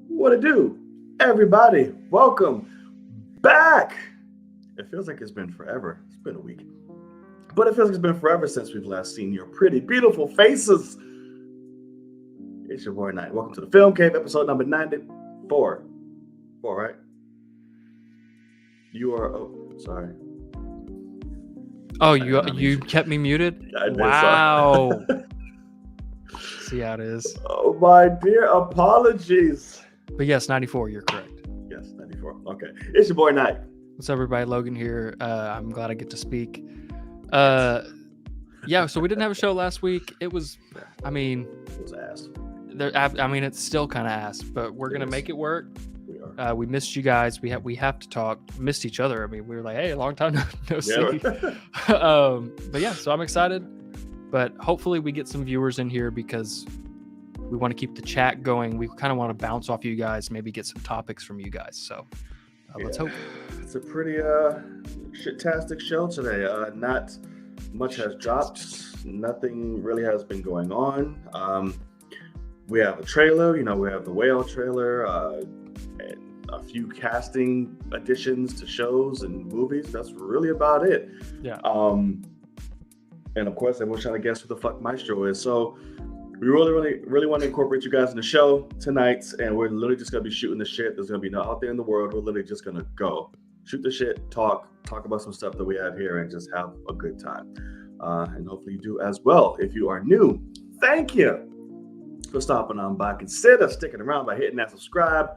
What it do? Everybody, welcome back. It feels like it's been forever. It's been a week. But it feels like it's been forever since we've last seen your pretty, beautiful faces. It's your boy Knight. Welcome to the Film Cave, episode number 94. Four, right? You are, sorry. Oh, you kept me muted? I did, wow. See how it is. Oh, my dear, apologies. But yes, 94, you're correct. Yes, 94. Okay. It's your boy Knight. What's up, everybody? Logan here. I'm glad I get to speak. Yeah, so we didn't have a show last week. It was ass. It's still kind of ass, but we're going to make it work. We are. We missed you guys. We have to talk. Missed each other. I mean, we were like, hey, long time no see. But yeah, so I'm excited. But hopefully we get some viewers in here because we want to keep the chat going. We kind of want to bounce off you guys, maybe get some topics from you guys. So let's hope. It's a pretty shit-tastic show today. Not much has dropped. Nothing really has been going on. We have a trailer. We have the Whale trailer. And a few casting additions to shows and movies. That's really about it. Yeah. And of course, everyone's trying to guess who the fuck Maestro is. So we really want to incorporate you guys in the show tonight, and we're literally just gonna be shooting the shit. There's gonna be no out there in the world. We're literally just gonna go shoot the shit, talk about some stuff that we have here, and just have a good time. And hopefully you do as well. If you are new, thank you for stopping on by. Consider sticking around by hitting that subscribe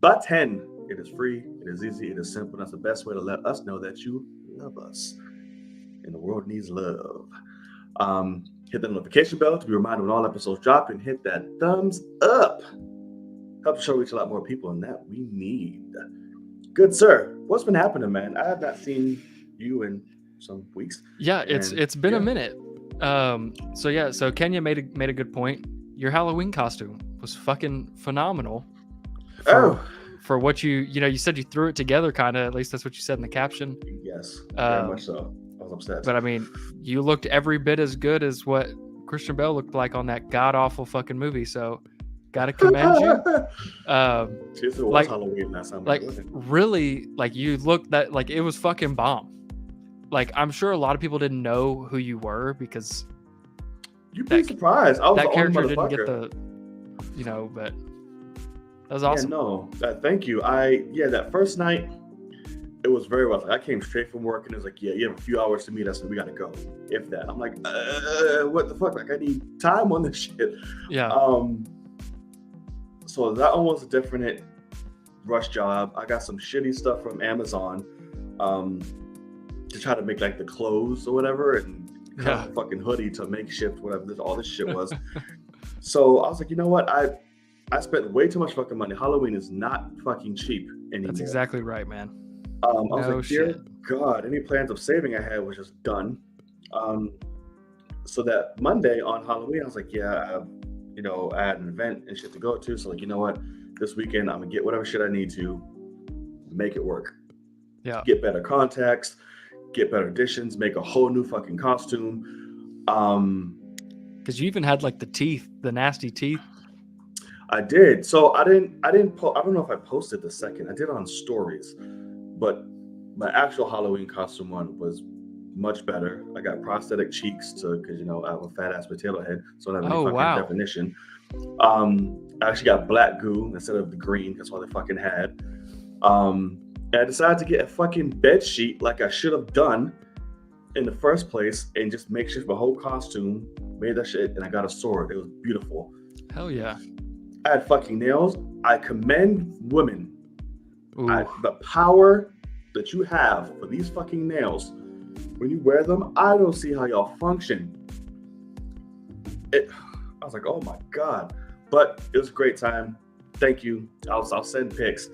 button. It is free. It is easy. It is simple. That's the best way to let us know that you love us. And the world needs love. Hit the notification bell to be reminded when all episodes drop, and hit that thumbs up. Help the show reach a lot more people, and that we need. Good sir, what's been happening, man? I have not seen you in some weeks. Yeah, it's been a minute. So Kenya made a good point. Your Halloween costume was fucking phenomenal. For what you said you threw it together, kind of. At least that's what you said in the caption. Yes, very much so. I was upset. But I mean, you looked every bit as good as what Christian Bale looked like on that god awful fucking movie. So, gotta commend you. It was Halloween last time. Really, you looked it was fucking bomb. I'm sure a lot of people didn't know who you were because you'd be surprised. I was that character didn't get the, but that was awesome. Yeah, no, thank you. That first night. It was very rough. I came straight from work and it was like, yeah, you have a few hours to meet us and we gotta go. If that. I'm like, what the fuck? I need time on this shit. Yeah. So that one was a definite rush job. I got some shitty stuff from Amazon to try to make the clothes or whatever, and a fucking hoodie to makeshift whatever all this shit was. So I was like, you know what? I spent way too much fucking money. Halloween is not fucking cheap anymore. That's exactly right, man. I was like, dear God, any plans of saving I had was just done. So that Monday on Halloween, I was like, yeah, I had an event and shit to go to. So you know what? This weekend, I'm gonna get whatever shit I need to make it work. Yeah. Get better context, get better additions, make a whole new fucking costume. Because you even had the nasty teeth. I did. So I don't know if I posted the second. I did it on stories. But my actual Halloween costume one was much better. I got prosthetic cheeks because I have a fat ass potato head, so I don't have any fucking definition. I actually got black goo instead of the green. That's all they fucking had. And I decided to get a fucking bed sheet like I should have done in the first place, and just makeshift my whole costume. Made that shit, and I got a sword. It was beautiful. Hell yeah! I had fucking nails. I commend women. The power that you have for these fucking nails, when you wear them, I don't see how y'all function. I was like, oh my God. But it was a great time. Thank you. I'll send pics,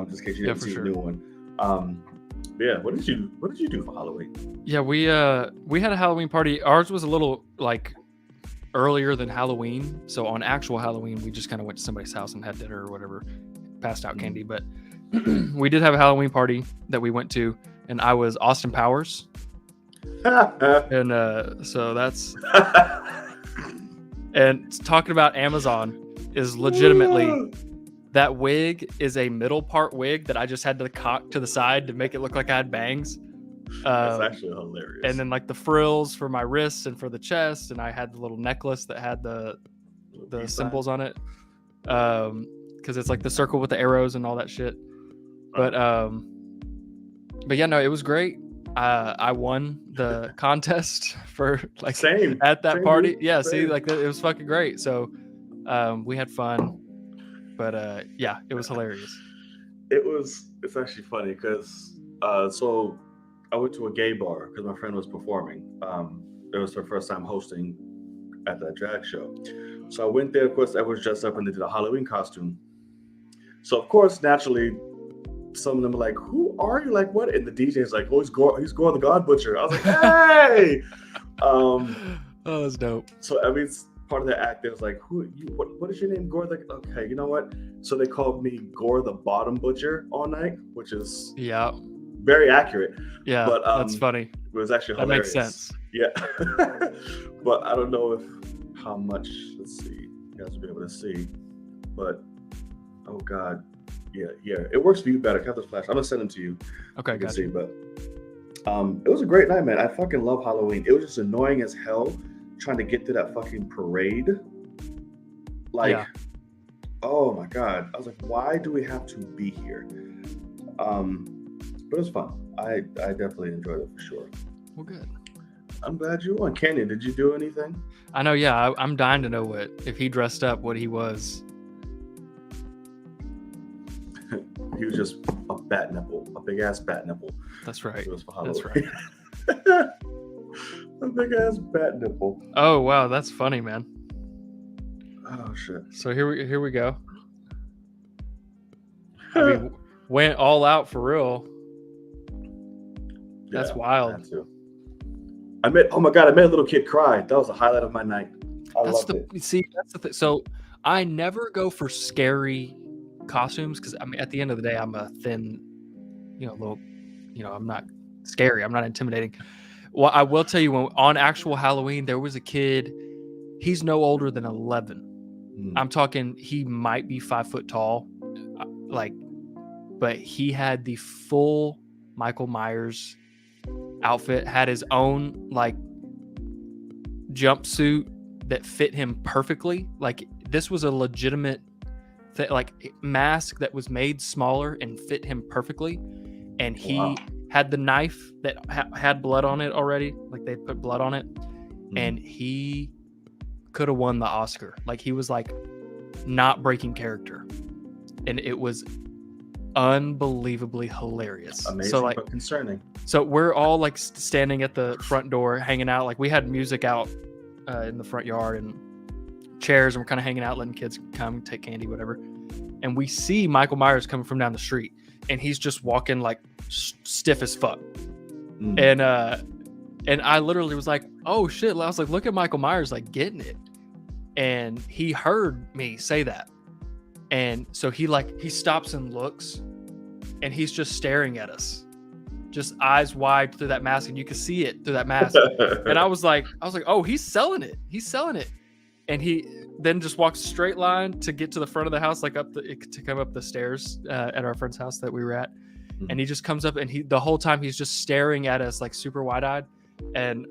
just in case you didn't see the new one. What did you do for Halloween? Yeah, we had a Halloween party. Ours was a little earlier than Halloween. So on actual Halloween, we just kind of went to somebody's house and had dinner or whatever, passed out candy. But we did have a Halloween party that we went to, and I was Austin Powers. And so that's and talking about Amazon is legitimately that wig is a middle part wig that I just had to cock to the side to make it look like I had bangs. That's actually hilarious. And then like the frills for my wrists and for the chest, and I had the little necklace that had the symbols on it, because it's like the circle with the arrows and all that shit. But yeah, no, it was great. I won the contest for like same at that party. Dude. Yeah, Same. see, like it was fucking great. So we had fun, but yeah, it was hilarious. It's actually funny because so I went to a gay bar because my friend was performing. It was her first time hosting at that drag show. So I went there. Of course, I was dressed up and they did a Halloween costume. So of course, naturally, some of them are like, "Who are you? Like, what?" And the DJ's like, "Oh, he's Gore the God Butcher." I was like, "Hey!" Oh, that's dope. So I mean, part of the act, there was like, "Who? You? What is your name, Gore?" Like, okay, you know what? So they called me Gore the Bottom Butcher all night, which is very accurate. Yeah, but that's funny. It was actually that hilarious. makes sense. Yeah, but I don't know how much. Let's see, you guys will be able to see. But oh god, yeah, it works for you better. Have this flash. I'm gonna send them to you. Okay, you can gotcha. see. But it was a great night, man. I fucking love Halloween. It was just annoying as hell trying to get to that fucking parade. Like, oh my god, I was like, why do we have to be here? But it was fun. I definitely enjoyed it for sure. Well, good. I'm glad you won. Kenyon, did you do anything? I know, yeah. I'm dying to know if he dressed up, what he was. He was just a bat nipple, a big ass bat nipple. That's right. It was for That's Halloween. right. A big ass bat nipple. Oh wow, that's funny, man. Oh shit. So here we go. I mean, went all out for real. That's wild. I met a little kid cry. That was the highlight of my night. That's the thing. So I never go for scary costumes because I mean, at the end of the day, I'm a thin, little, I'm not scary. I'm not intimidating. Well, I will tell you, on actual Halloween, there was a kid. He's no older than 11. I'm talking. He might be 5 foot tall, but he had the full Michael Myers outfit, had his own like jumpsuit that fit him perfectly. Like this was a legitimate mask that was made smaller and fit him perfectly. And he had the knife that had blood on it already. Like they put blood on it. And he could have won the Oscar. Like he was like not breaking character. And it was unbelievably hilarious. Amazing, but concerning. So we're all like standing at the front door hanging out. Like we had music out in the front yard and chairs, and we're kind of hanging out, letting kids come take candy, whatever. And we see Michael Myers coming from down the street, and he's just walking like stiff as fuck. And I literally was like, oh shit. I was like, look at Michael Myers like getting it. And he heard me say that. And so he stops and looks, and he's just staring at us, just eyes wide through that mask, and you can see it through that mask. And I was like, oh, he's selling it. He's selling it. And he then just walks straight line to get to the front of the house, like to come up the stairs at our friend's house that we were at. And he just comes up, and the whole time he's just staring at us like super wide eyed. And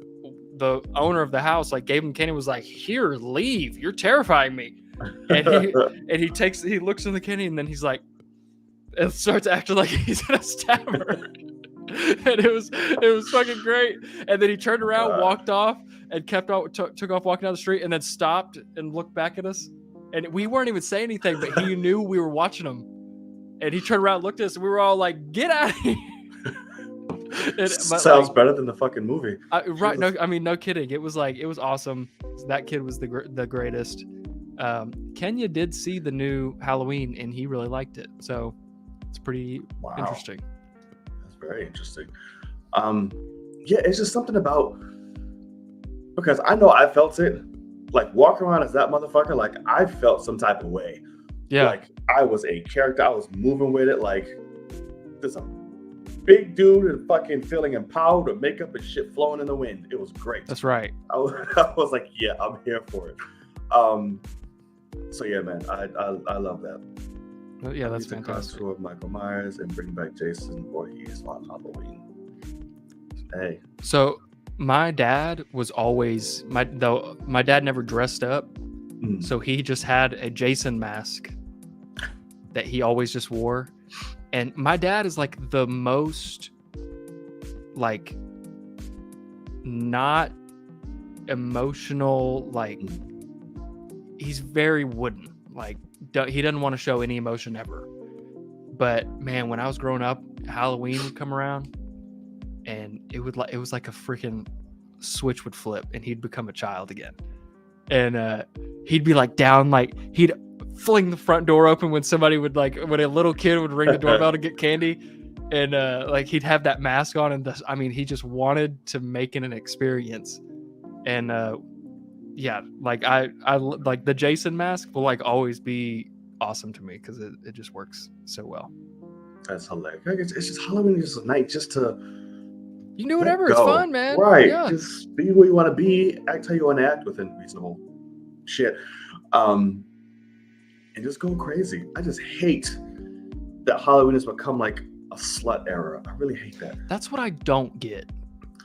the owner of the house like gave him candy, was like, here, leave. You're terrifying me. And he looks in the candy, and then he's like, and starts acting like he's gonna stab her. And it was fucking great. And then he turned around, walked off, and took off walking down the street, and then stopped and looked back at us. And we weren't even saying anything, but he knew we were watching him. And he turned around, looked at us, and we were all like, "Get out of here!" Sounds better than the fucking movie. Right? No, I mean, no kidding. It was awesome. That kid was the greatest. Kenya did see the new Halloween, and he really liked it. So it's pretty interesting. That's very interesting. Yeah, it's just something about, because I know I felt it. Like walking around as that motherfucker, like I felt some type of way. Yeah. Like I was a character. I was moving with it. Like There's a big dude and fucking feeling empowered with makeup and shit flowing in the wind. It was great. That's right. I was like, yeah, I'm here for it. So yeah, man, I love that. Well, yeah, that's fantastic. Of Michael Myers and bring back Jason Voorhees on Halloween. Hey. So my dad was always my dad never dressed up, so he just had a Jason mask that he always just wore. And my dad is like the most like not emotional, like he's very wooden. Like he doesn't want to show any emotion ever. But man, when I was growing up, Halloween would come around and it was like a freaking switch would flip and he'd become a child again. And he'd be like down, like he'd fling the front door open when when a little kid would ring the doorbell to get candy, and like he'd have that mask on, and he just wanted to make it an experience. And yeah, like I like the Jason mask will like always be awesome to me because it just works so well. That's hilarious. It's just Halloween is just a night just to you do whatever. It's fun, man. Right. Yeah. Just be who you want to be, act how you want to act within reasonable shit. And just go crazy. I just hate that Halloween has become like a slut era. I really hate that. That's what I don't get.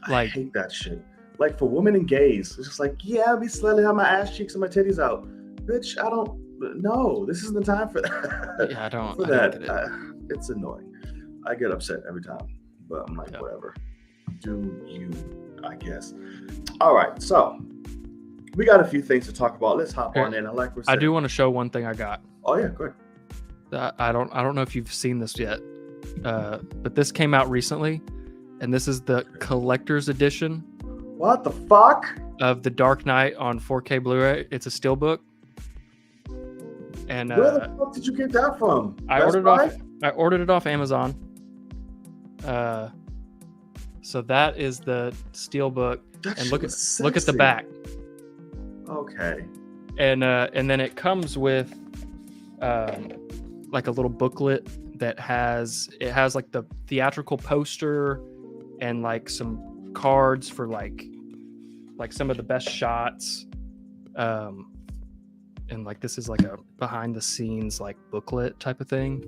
Like, I hate that shit. Like for women and gays, it's just like, yeah, I'll be slutty, have my ass cheeks and my titties out. Bitch, I don't know. This isn't the time for that. Yeah, I don't. For I that. don't get it. It's annoying. I get upset every time, but I'm like, whatever. Do you, I guess. All right, so we got a few things to talk about. Let's hop on in. I do want to show one thing I got. Oh yeah, go ahead. I don't know if you've seen this yet, but this came out recently, and this is the collector's edition. What the fuck? Of The Dark Knight on 4K Blu-ray. It's a steelbook. And where the fuck did you get that from? I ordered it off Amazon. So that is the steelbook, and look at the back. Okay. And then it comes with like a little booklet that has like the theatrical poster and like some cards for like some of the best shots. And like this is like a behind the scenes like booklet type of thing.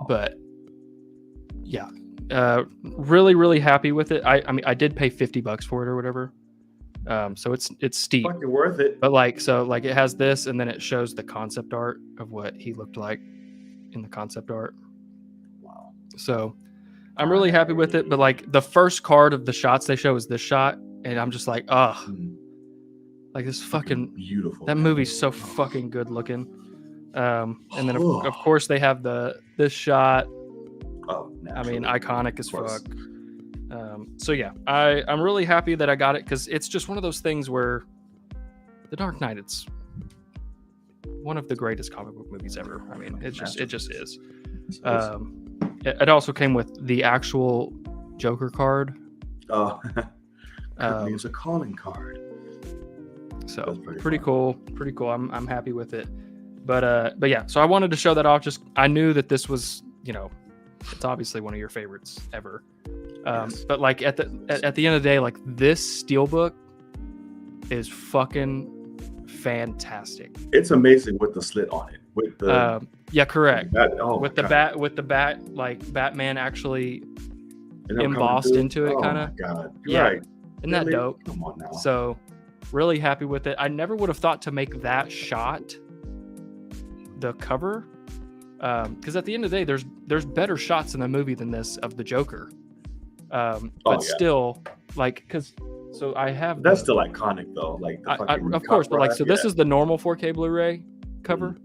But yeah, really, really happy with it. I mean, I did pay $50 for it or whatever. So it's steep. Fucking worth it. But like, so like it has this, and then it shows the concept art of what he looked like in the concept art. Wow. So I'm really happy with it. But like the first card of the shots they show is this shot, and I'm just like, like this fucking beautiful. That movie's so fucking good looking. And then of course they have this shot. Oh, naturally. I mean, iconic as fuck. So yeah, I'm really happy that I got it because it's just one of those things where The Dark Knight, it's one of the greatest comic book movies ever. I mean, it just is. It also came with the actual Joker card. Oh, means a calling card. So pretty cool. Pretty cool. I'm happy with it. But yeah, so I wanted to show that off. Just I knew that this was, it's obviously one of your favorites ever. Yes. But like at the end of the day, like this steelbook is fucking fantastic. It's amazing with the slit on it. With the yeah, correct. With the bat, like Batman actually embossed into it, kind of. Oh my god! Yeah, right. Isn't that dope? Come on now. So really happy with it. I never would have thought to make that shot the cover. Because at the end of the day, there's better shots in the movie than this of the Joker. But still, like, so I have that's still iconic though. Like the of course, but like, so this is the normal 4K Blu-ray cover,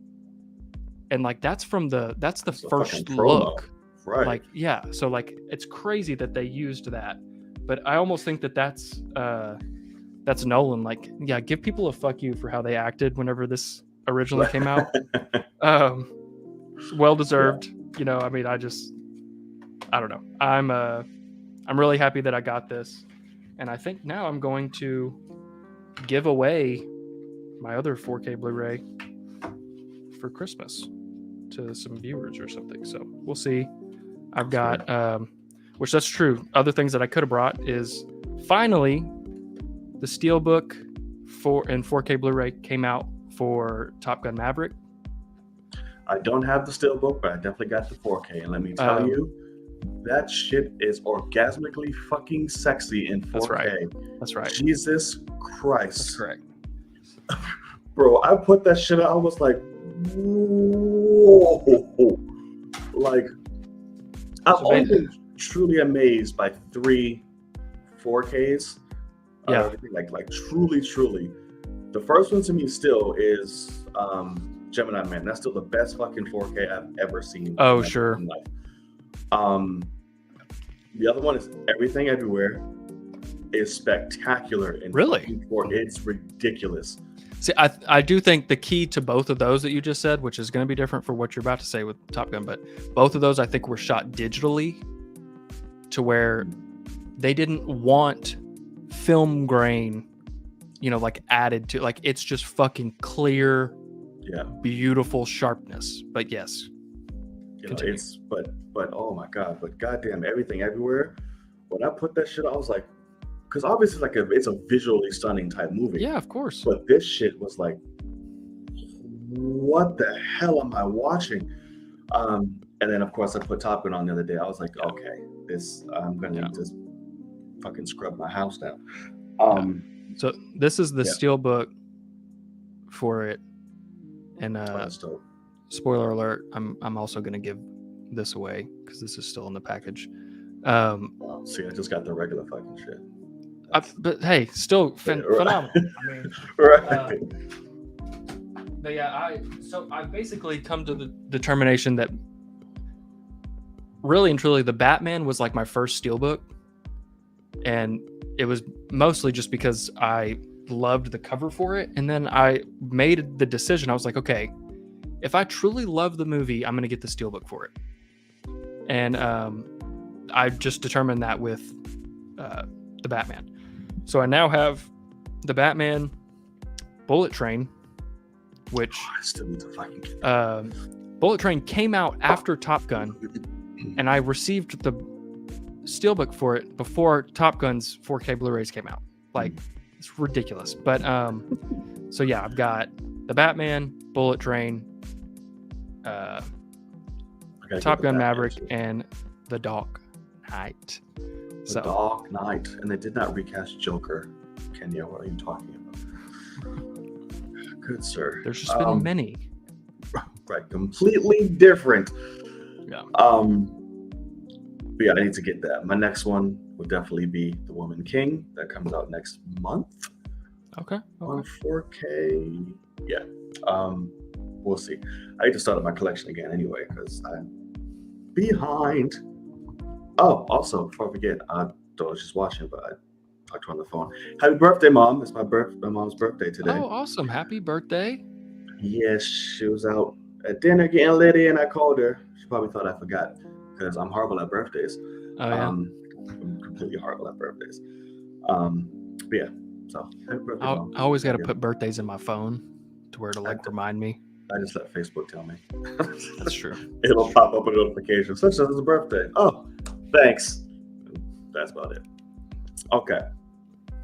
and like that's the first look, right? Like, yeah, so like it's crazy that they used that, but I almost think that's Nolan. Like, yeah, give people a fuck you for how they acted whenever this originally came out. Well deserved. Yeah. I mean, I don't know. I'm really happy that I got this, and I think now I'm going to give away my other 4K Blu-ray for Christmas to some viewers or something. So we'll see. I've got, which that's true. Other things that I could have brought is finally the Steelbook in 4K Blu-ray came out for Top Gun Maverick. I don't have the Steelbook, but I definitely got the 4K. And let me tell you, that shit is orgasmically fucking sexy in 4K. That's right. Jesus Christ. That's correct. Bro, I put that shit out. I was like, whoa. Like, I've only been truly amazed by 3 4Ks. Yeah. Like truly. The first one to me still is Gemini Man. That's still the best fucking 4K I've ever seen. Oh, sure. In life. The other one is Everything Everywhere. Is spectacular. Really? It's ridiculous. See, I do think the key to both of those that you just said, which is going to be different for what you're about to say with Top Gun, but both of those I think were shot digitally to where they didn't want film grain, like added to, like it's just fucking clear, beautiful sharpness. But yes, it's but oh my god, but goddamn Everything Everywhere. When I put that shit, I was like, because obviously it's a visually stunning type movie. Yeah, of course. But this shit was like, what the hell am I watching? And then of course I put Top Gun on the other day. I was like, okay, I'm gonna just fucking scrub my house down. So this is the Steelbook for it, and spoiler alert, I'm also gonna give this away because this is still in the package. See, I just got the regular fucking shit. But hey, still phenomenal. I mean, right. But yeah, I basically come to the determination that really and truly the Batman was like my first Steelbook, and it was mostly just because I loved the cover for it, and then I made the decision. I was like, okay, if I truly love the movie, I'm going to get the Steelbook for it, and I just determined that with the Batman. So I now have the Batman Bullet Train, which I still need to fucking get Bullet Train came out after Top Gun, and I received the Steelbook for it before Top Gun's 4K Blu-rays came out. Like, it's ridiculous. But so yeah, I've got the Batman, Bullet Train, Top Gun Maverick, and The Dark Knight. The Dark Knight, and they did not recast Joker. Kenya, what are you talking about? Good sir. There's just been many. Right, completely different. Yeah. But yeah, I need to get that. My next one would definitely be The Woman King. That comes out next month. Okay. On 4K. Yeah. We'll see. I need to start up my collection again anyway because I'm behind. Oh, also, before I forget, I was just watching, but I talked to her on the phone. Happy birthday, Mom. It's my mom's birthday today. Oh, awesome. Happy birthday. Yes, she was out at dinner getting litty, and I called her. She probably thought I forgot because I'm horrible at birthdays. Oh, yeah. I'm completely horrible at birthdays. But yeah, so happy birthday, Mom. I always got to put birthdays in my phone to where to remind me. I just let Facebook tell me. That's true. It'll pop up a notification. Such as a birthday. Oh, thanks. That's about it. Okay.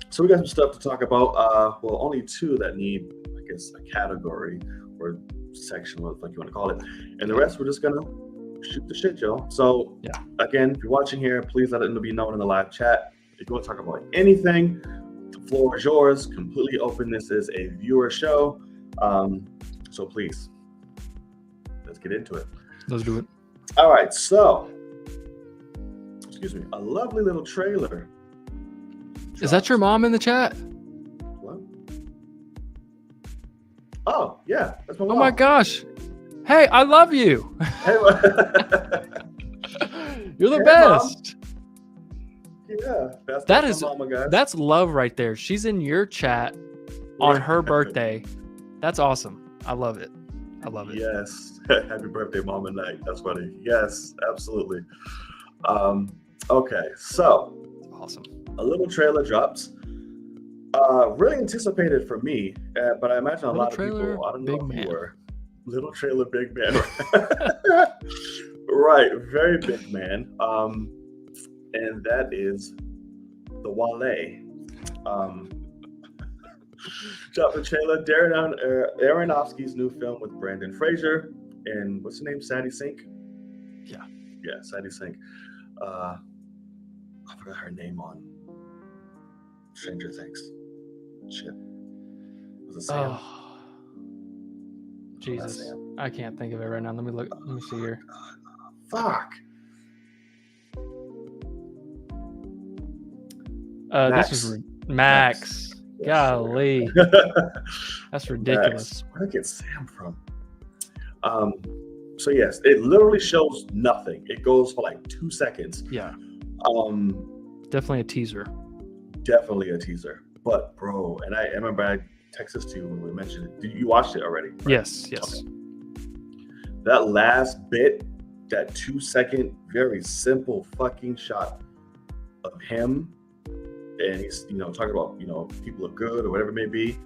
So we got some stuff to talk about. Well, only 2 that need, I guess, a category or section, what the fuck you want to call it. And the rest, we're just going to shoot the shit, y'all. So, again, if you're watching here, please let it be known in the live chat. If you want to talk about anything, the floor is yours. Completely open. This is a viewer show. So please, let's get into it. Let's do it. All right. So, excuse me, a lovely little trailer. Is that your mom in the chat? What? Oh, yeah. That's my mom. Oh my gosh. Hey, I love you. Hey, you're the best. Mom. Yeah. That's mama, guys. That's love right there. She's in your chat on her birthday. That's awesome. I love it. I love it. Yes. Happy birthday, Mom and Night. That's funny. Yes, absolutely. Okay, so awesome. A little trailer drops. Really anticipated for me, but I imagine a lot of people. I don't know if you were. Little trailer, big man. Right, very big man. And that is the Wale. Dropped the trailer. Darren Aronofsky's new film with Brandon Fraser and what's her name? Sadie Sink. Yeah, Sadie Sink. I forgot her name on Stranger Things. Shit. Was it Sam? Oh, Jesus, I can't think of it right now. Let me look. Let me see here. Fuck. This is Max. Golly, that's ridiculous. Where did I get Sam from? So yes, it literally shows nothing. It goes for like 2 seconds. Yeah. Definitely a teaser. Definitely a teaser. But bro, and I remember I texted this to you when we mentioned it. You watched it already? Right? Yes. Okay. That last bit, that 2 second, very simple fucking shot of him, and he's talking about people are good or whatever it may be.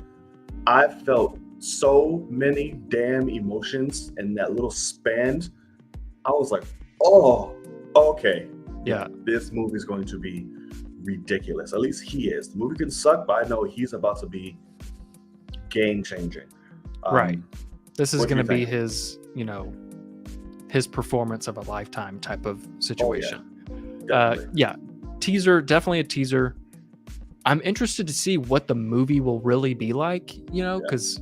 I felt so many damn emotions in that little span. I was like, oh, okay. Yeah. This movie's going to be ridiculous. At least he is. The movie can suck, but I know he's about to be game changing. Right. This is going to be his, his performance of a lifetime type of situation. Oh, yeah. Teaser, definitely a teaser. I'm interested to see what the movie will really be like, because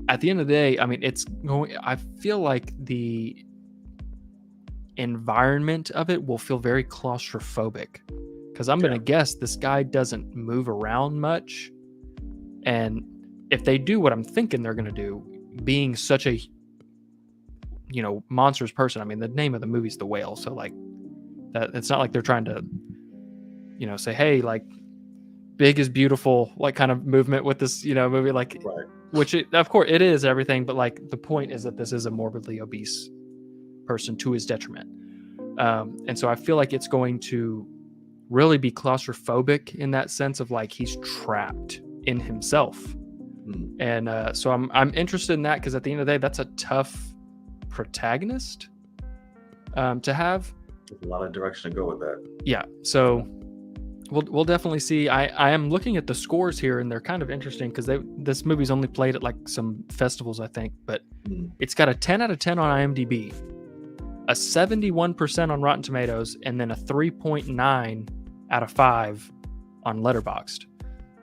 at the end of the day, I mean, I feel like the environment of it will feel very claustrophobic, because I'm going to guess this guy doesn't move around much. And if they do what I'm thinking they're going to do, being such a, monstrous person, I mean, the name of the movie is The Whale. So like that, it's not like they're trying to, say, hey, like, big is beautiful, like kind of movement with this, movie, like, right. Which of course it is everything, but like the point is that this is a morbidly obese person to his detriment. And so I feel like it's going to really be claustrophobic in that sense of like, he's trapped in himself. Mm. And so I'm interested in that, because at the end of the day, that's a tough protagonist to have. There's a lot of direction to go with that. Yeah. So we'll definitely see. I am looking at the scores here, and they're kind of interesting because this movie's only played at like some festivals, I think, but it's got a 10 out of 10 on IMDb, a 71% on Rotten Tomatoes, and then a 3.9 out of 5 on Letterboxd.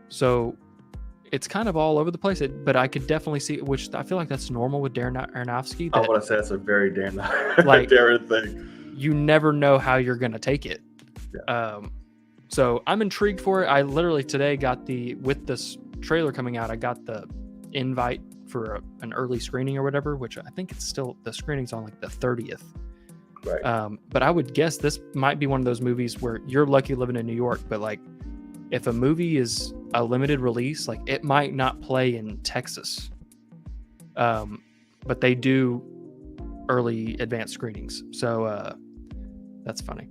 So it's kind of all over the place, but I could definitely see, which I feel like that's normal with Darren Aronofsky. I want to say it's a very damn like Darren thing. You never know how you're going to take it. Yeah. So I'm intrigued for it. I literally today got with this trailer coming out, I got the invite for an early screening or whatever, which I think it's still, the screening's on like the 30th. Right. But I would guess this might be one of those movies where you're lucky living in New York, but like if a movie is a limited release, like it might not play in Texas. But they do early advanced screenings. So that's funny.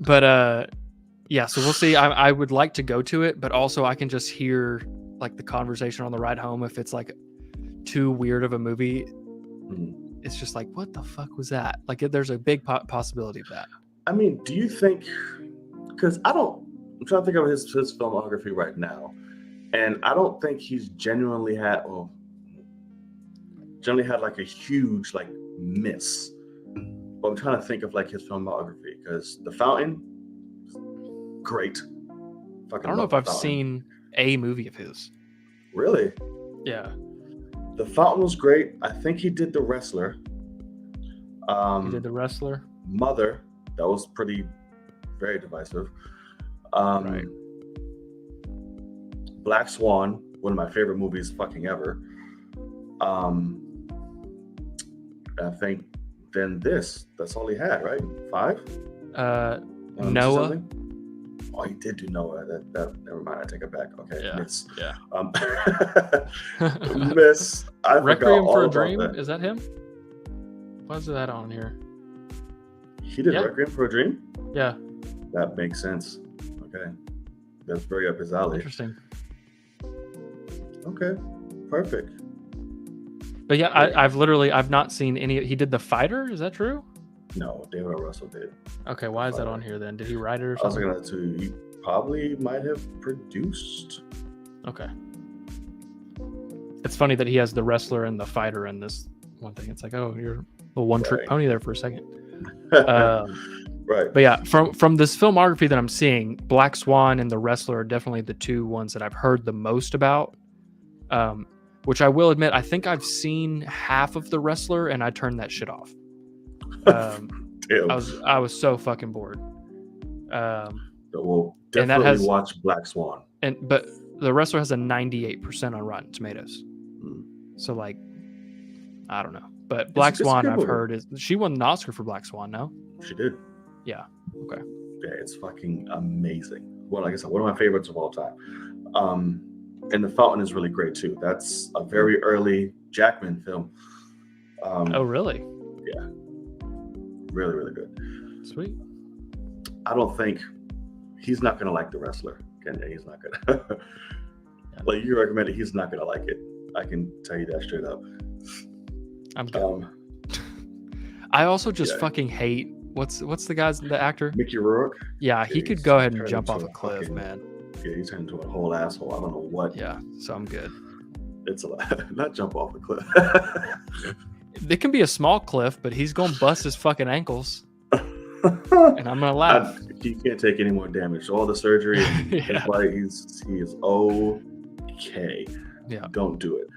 But yeah, so we'll see. I would like to go to it, but also I can just hear like the conversation on the ride home. If it's like too weird of a movie, it's just like, what the fuck was that? Like there's a big possibility of that. I mean, do you think, because I'm trying to think of his filmography right now, and I don't think he's genuinely had like a huge like miss. But I'm trying to think of like his filmography, because The Fountain, great. I don't know if I've seen a movie of his. Really? Yeah. The Fountain was great. I think he did The Wrestler. He did The Wrestler. Mother, that was very divisive. Right. Black Swan, one of my favorite movies fucking ever. I think then that's all he had, right? 5? Noah. Oh, he did do Noah. That never mind. I take it back. Okay. Yeah. Miss. Yeah. Miss. I Requiem forgot for all a Dream. about that. Is that him? Why is that on here? He did Requiem for a Dream? Yeah. That makes sense. Okay. That's very up his alley. Interesting. Okay. Perfect. But yeah, I've not seen any. He did The Fighter. Is that true? No, David O. Russell did. Okay, why is that on here then? Did he write it or I was something? looking at it too. He probably might have produced. Okay. It's funny that he has The Wrestler and The Fighter in this one thing. It's like, oh, you're a one-trick pony there for a second. Right. But yeah, from this filmography that I'm seeing, Black Swan and The Wrestler are definitely the two ones that I've heard the most about. Which I will admit, I think I've seen half of The Wrestler and I turned that shit off. I was so fucking bored. We'll definitely watch Black Swan. But The Wrestler has a 98% on Rotten Tomatoes. So like, I don't know. But Black Swan, I've heard she won an Oscar for Black Swan. No, she did. Yeah. Okay. Yeah, it's fucking amazing. Well, like I said, one of my favorites of all time. And The Fountain is really great too. That's a very early Jackman film. Oh, really? Yeah. Really, really good. Sweet. I don't think he's not gonna like The Wrestler. Kenya, he's not gonna. Like you recommended, he's not gonna like it. I can tell you that straight up. I'm good. I also just fucking hate what's the actor? Mickey Rourke. Yeah, he could go ahead and jump off a cliff, man. Yeah, he turned into a whole asshole. I don't know what. Yeah, so I'm good. It's a lot. Not jump off a cliff. It can be a small cliff, but he's gonna bust his fucking ankles, and I'm gonna laugh. He can't take any more damage. All the surgery, his body, he is okay. Yeah, don't do it.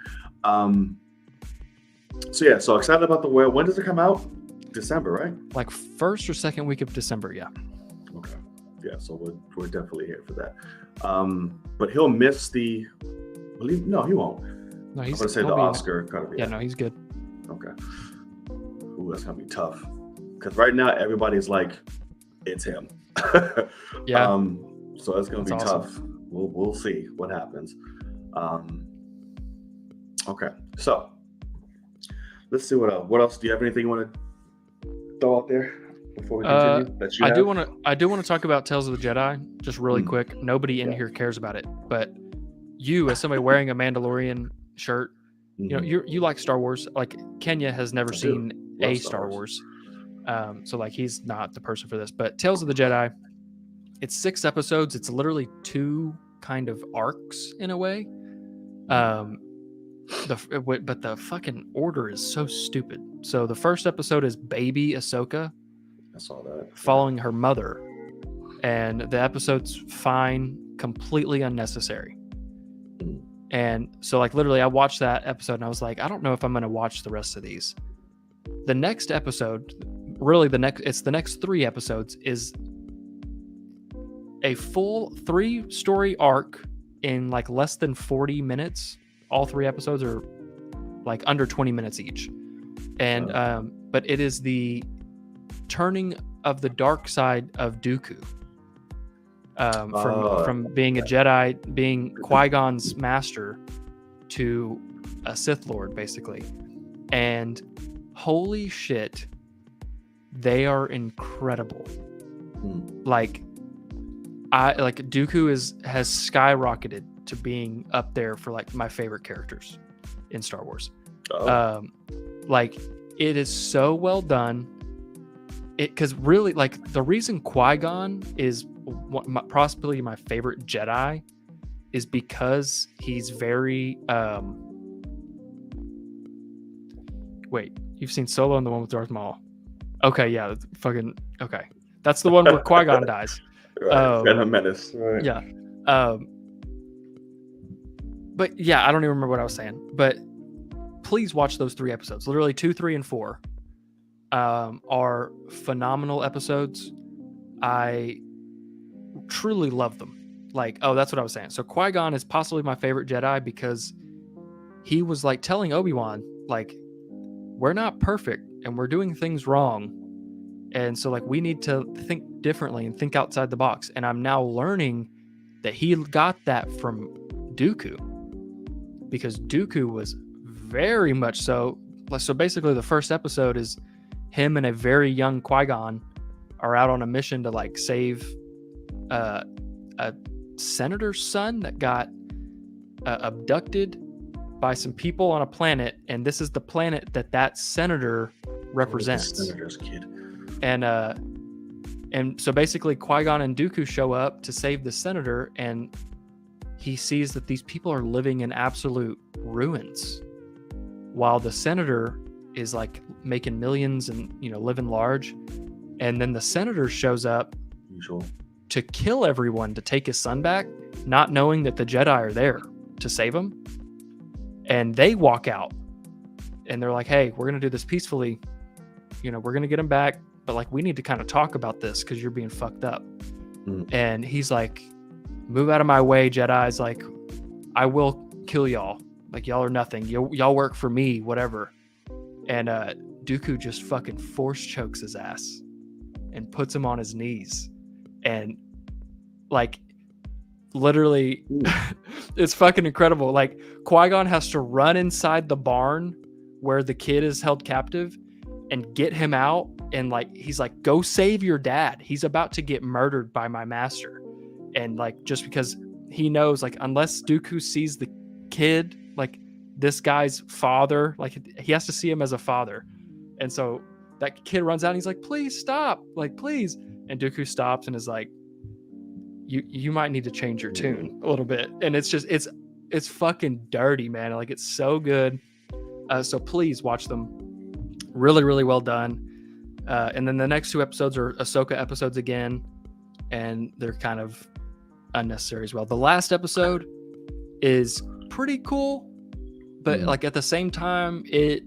So excited about The Whale. When does it come out? December, right? Like first or second week of December. Yeah. Okay. Yeah, so we're definitely here for that. But he'll miss the. No, he won't. No, he's going to say the Oscar. Yeah, no, he's good. Okay. Ooh, that's gonna be tough. Because right now everybody's like, it's him. Yeah. So it's gonna be awesome. tough. We'll see what happens. Okay, so let's see what else. What else? Do you have anything you want to throw out there before we continue? That you I do want to talk about Tales of the Jedi just really quick. Nobody in here cares about it, but you, as somebody wearing a Mandalorian shirt, you know, you like Star Wars. Like Kenya has never seen a Star Wars. So like he's not the person for this. But Tales of the Jedi, it's 6 episodes. It's literally 2 kind of arcs in a way. But the fucking order is so stupid. So the first episode is baby Ahsoka. I saw that. Following her mother. And the episode's fine, completely unnecessary. And so like literally I watched that episode and I was like, I don't know if I'm going to watch the rest of these. The next episode, really the next 3 episodes is a full 3-story arc in like less than 40 minutes. All 3 episodes are like under 20 minutes each. And but it is the turning of the dark side of Dooku. From being a Jedi, being Qui-Gon's master to a Sith Lord, basically. And holy shit, they are incredible. Like Dooku has skyrocketed to being up there for like my favorite characters in Star Wars. Like it is so well done. Because really, like the reason Qui-Gon is possibly my favorite Jedi is because he's very wait, you've seen Solo and the one with Darth Maul? Okay, yeah, fucking okay. That's the one where Qui-Gon dies. Right, Phantom Menace. Right. Yeah. But yeah, I don't even remember what I was saying. But please watch those 3 episodes. Literally 2, 3, and 4 are phenomenal episodes. I truly love them. Like, oh, that's what I was saying. So Qui-Gon is possibly my favorite Jedi because he was like telling Obi-Wan, like, we're not perfect and we're doing things wrong. And so like we need to think differently and think outside the box. And I'm now learning that he got that from Dooku, because Dooku was very much so. So basically the first episode is him and a very young Qui-Gon are out on a mission to like save a senator's son that got abducted by some people on a planet, and this is the planet that senator represents. The senator's kid. And so basically Qui-Gon and Dooku show up to save the senator, and he sees that these people are living in absolute ruins while the senator is like making millions and, you know, living large. And then the senator shows up to kill everyone to take his son back, not knowing that the Jedi are there to save him. And they walk out and they're like, hey, we're going to do this peacefully. You know, we're going to get him back, but like, we need to kind of talk about this because you're being fucked up. And he's like, move out of my way, Jedi's. Like, I will kill y'all. Like, y'all are nothing. Y'all work for me, whatever. And Dooku just fucking force chokes his ass and puts him on his knees. And like, literally, it's fucking incredible. Like, Qui-Gon has to run inside the barn where the kid is held captive and get him out. And like, he's like, go save your dad. He's about to get murdered by my master. And like, just because he knows, like, unless Dooku sees the kid, like this guy's father, like he has to see him as a father. And so that kid runs out and he's like, please stop, like, please. And Dooku stops and is like, you might need to change your tune a little bit. And it's just, it's fucking dirty, man. Like, it's so good. So please watch them. Really, really well done. And then the next two episodes are Ahsoka episodes again, and they're kind of unnecessary as well. The last episode is pretty cool, but like at the same time, it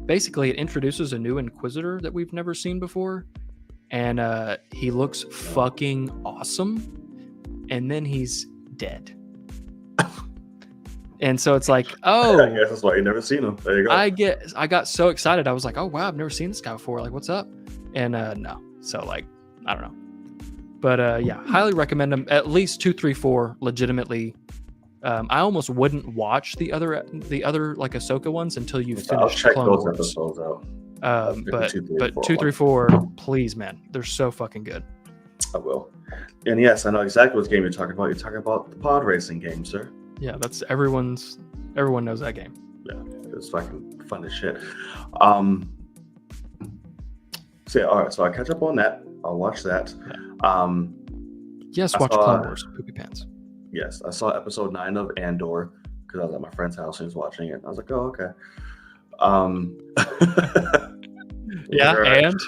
introduces a new Inquisitor that we've never seen before, and he looks fucking awesome, and then he's dead. And so it's like, oh, I guess that's why you never seen him. There you go. I got so excited. I was like, oh wow, I've never seen this guy before. Like, what's up? And no. So like, I don't know. But yeah, highly recommend them. At least 2, 3, 4. Legitimately, I almost wouldn't watch the other like Ahsoka ones until you finish. I'll check Clone those Wars. episodes out. But 2, 3, 4, please, man, they're so fucking good. I will. And yes, I know exactly what game you're talking about. You're talking about the pod racing game, sir. Yeah, that's everyone knows that game. Yeah, it's fucking fun as shit. So yeah, all right. So I catch up on that. I'll watch that. Yes, watch Clone Wars. Poopy pants. Yes, I saw episode 9 of Andor because I was at my friend's house and he was watching it. I was like, oh, okay. Yeah, right. And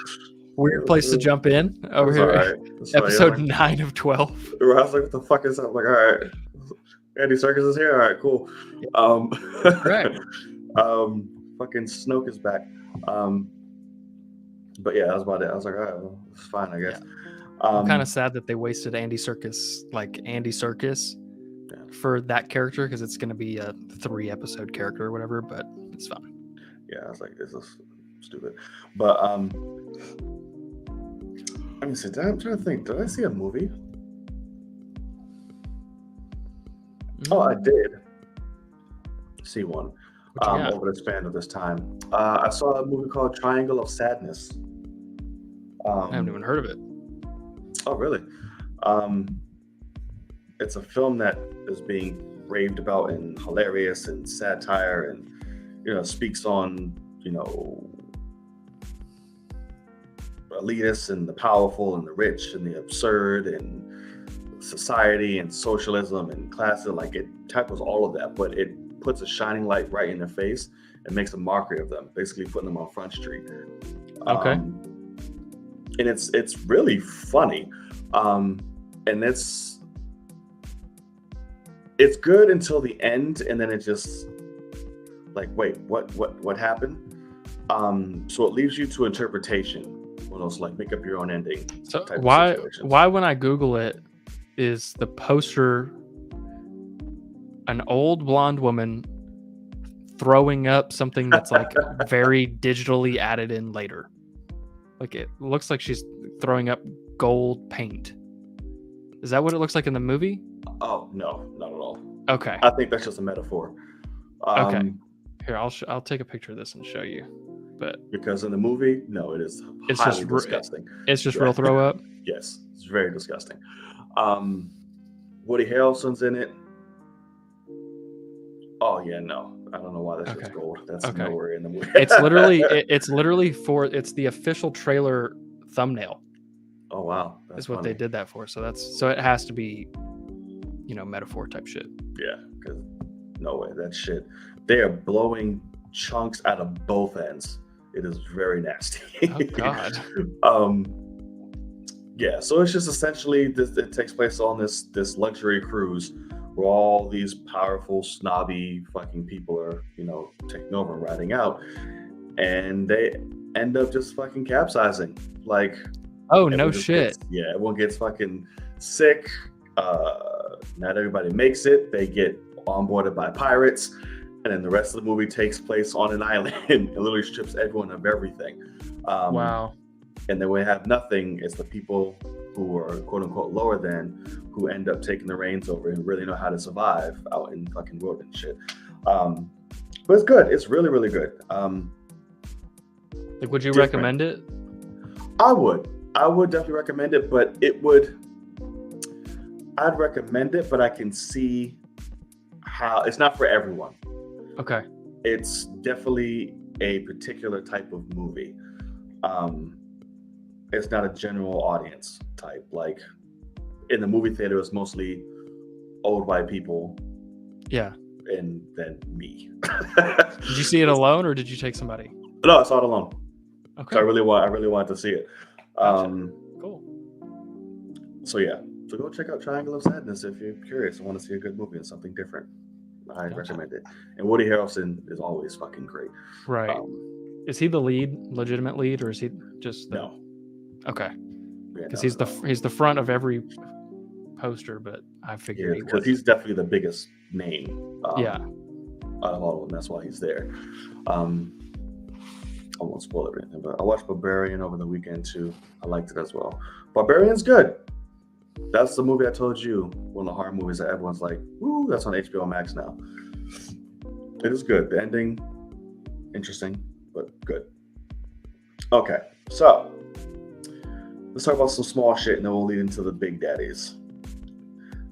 weird place to jump in over here. Right. Episode 9 of 12. I was like, what the fuck is that? I'm like, all right. Andy Serkis is here. All right, cool. Right. Fucking Snoke is back. But yeah, that was about it. I was like, all right, well, it's fine, I guess. Yeah. I'm kind of sad that they wasted Andy Serkis for that character, because it's going to be a 3-episode character or whatever. But it's fine. Yeah, I was like, this is stupid. But let me see. I'm trying to think. Did I see a movie? Oh, I did see one over the span of this time. I saw a movie called Triangle of Sadness. I haven't even heard of it. Oh, really? It's a film that is being raved about and hilarious and satire, and speaks on elitists and the powerful and the rich and the absurd and society and socialism and class. Like, it tackles all of that, but it puts a shining light right in their face and makes a mockery of them, basically putting them on Front Street. Okay. And it's really funny, and it's good until the end, and then it just like, wait, what happened? So it leaves you to interpretation. Almost like make up your own ending. So why when I Google it, is the poster an old blonde woman throwing up something that's like very digitally added in later? Like, it looks like she's throwing up gold paint. Is that what it looks like in the movie? Oh, no, not at all. Okay. I think that's just a metaphor. Okay. Here, I'll take a picture of this and show you. But because in the movie, no, it's highly disgusting. It's just real throw up. Yes, it's very disgusting. Woody Harrelson's in it. Oh yeah, no, I don't know why that shit's Okay. gold. That's Okay. nowhere in the movie. It's literally it's the official trailer thumbnail Oh wow, that's is what funny. they did that for. So it has to be, metaphor type shit. Yeah, because no way, that shit. They are blowing chunks out of both ends. It is very nasty. Oh God. Yeah, so it's just essentially this. It takes place on this luxury cruise where all these powerful, snobby fucking people are, taking over and riding out, and they end up just fucking capsizing. Like, Oh no shit. Everyone gets fucking sick. Not everybody makes it. They get onboarded by pirates, and then the rest of the movie takes place on an island and literally strips everyone of everything. Wow. And then we have nothing. It's the people who are quote unquote lower than who end up taking the reins over and really know how to survive out in fucking road and shit. But it's good. It's really, really good. Like, would you recommend it? I would definitely recommend it, but I'd recommend it, but I can see how it's not for everyone. Okay. It's definitely a particular type of movie. It's not a general audience type. Like in the movie theater, it's mostly old white people. Yeah. And then me. Did you see it alone or did you take somebody? No, I saw it alone. Okay. So I really wanted to see it. Gotcha. Cool. So yeah. So go check out Triangle of Sadness if you're curious and want to see a good movie and something different. I recommend it. And Woody Harrelson is always fucking great. Right. Is he the legitimate lead, or is he just the... No. Okay. Because no, he's the front of every poster, but I figured because he's definitely the biggest name. Out of all of them. That's why he's there. I won't spoil everything, but I watched Barbarian over the weekend too. I liked it as well. Barbarian's good. That's the movie I told you, one of the horror movies that everyone's like, woo, that's on HBO Max now. It is good. The ending, interesting, but good. Okay, so let's talk about some small shit and then we'll lead into the big daddies.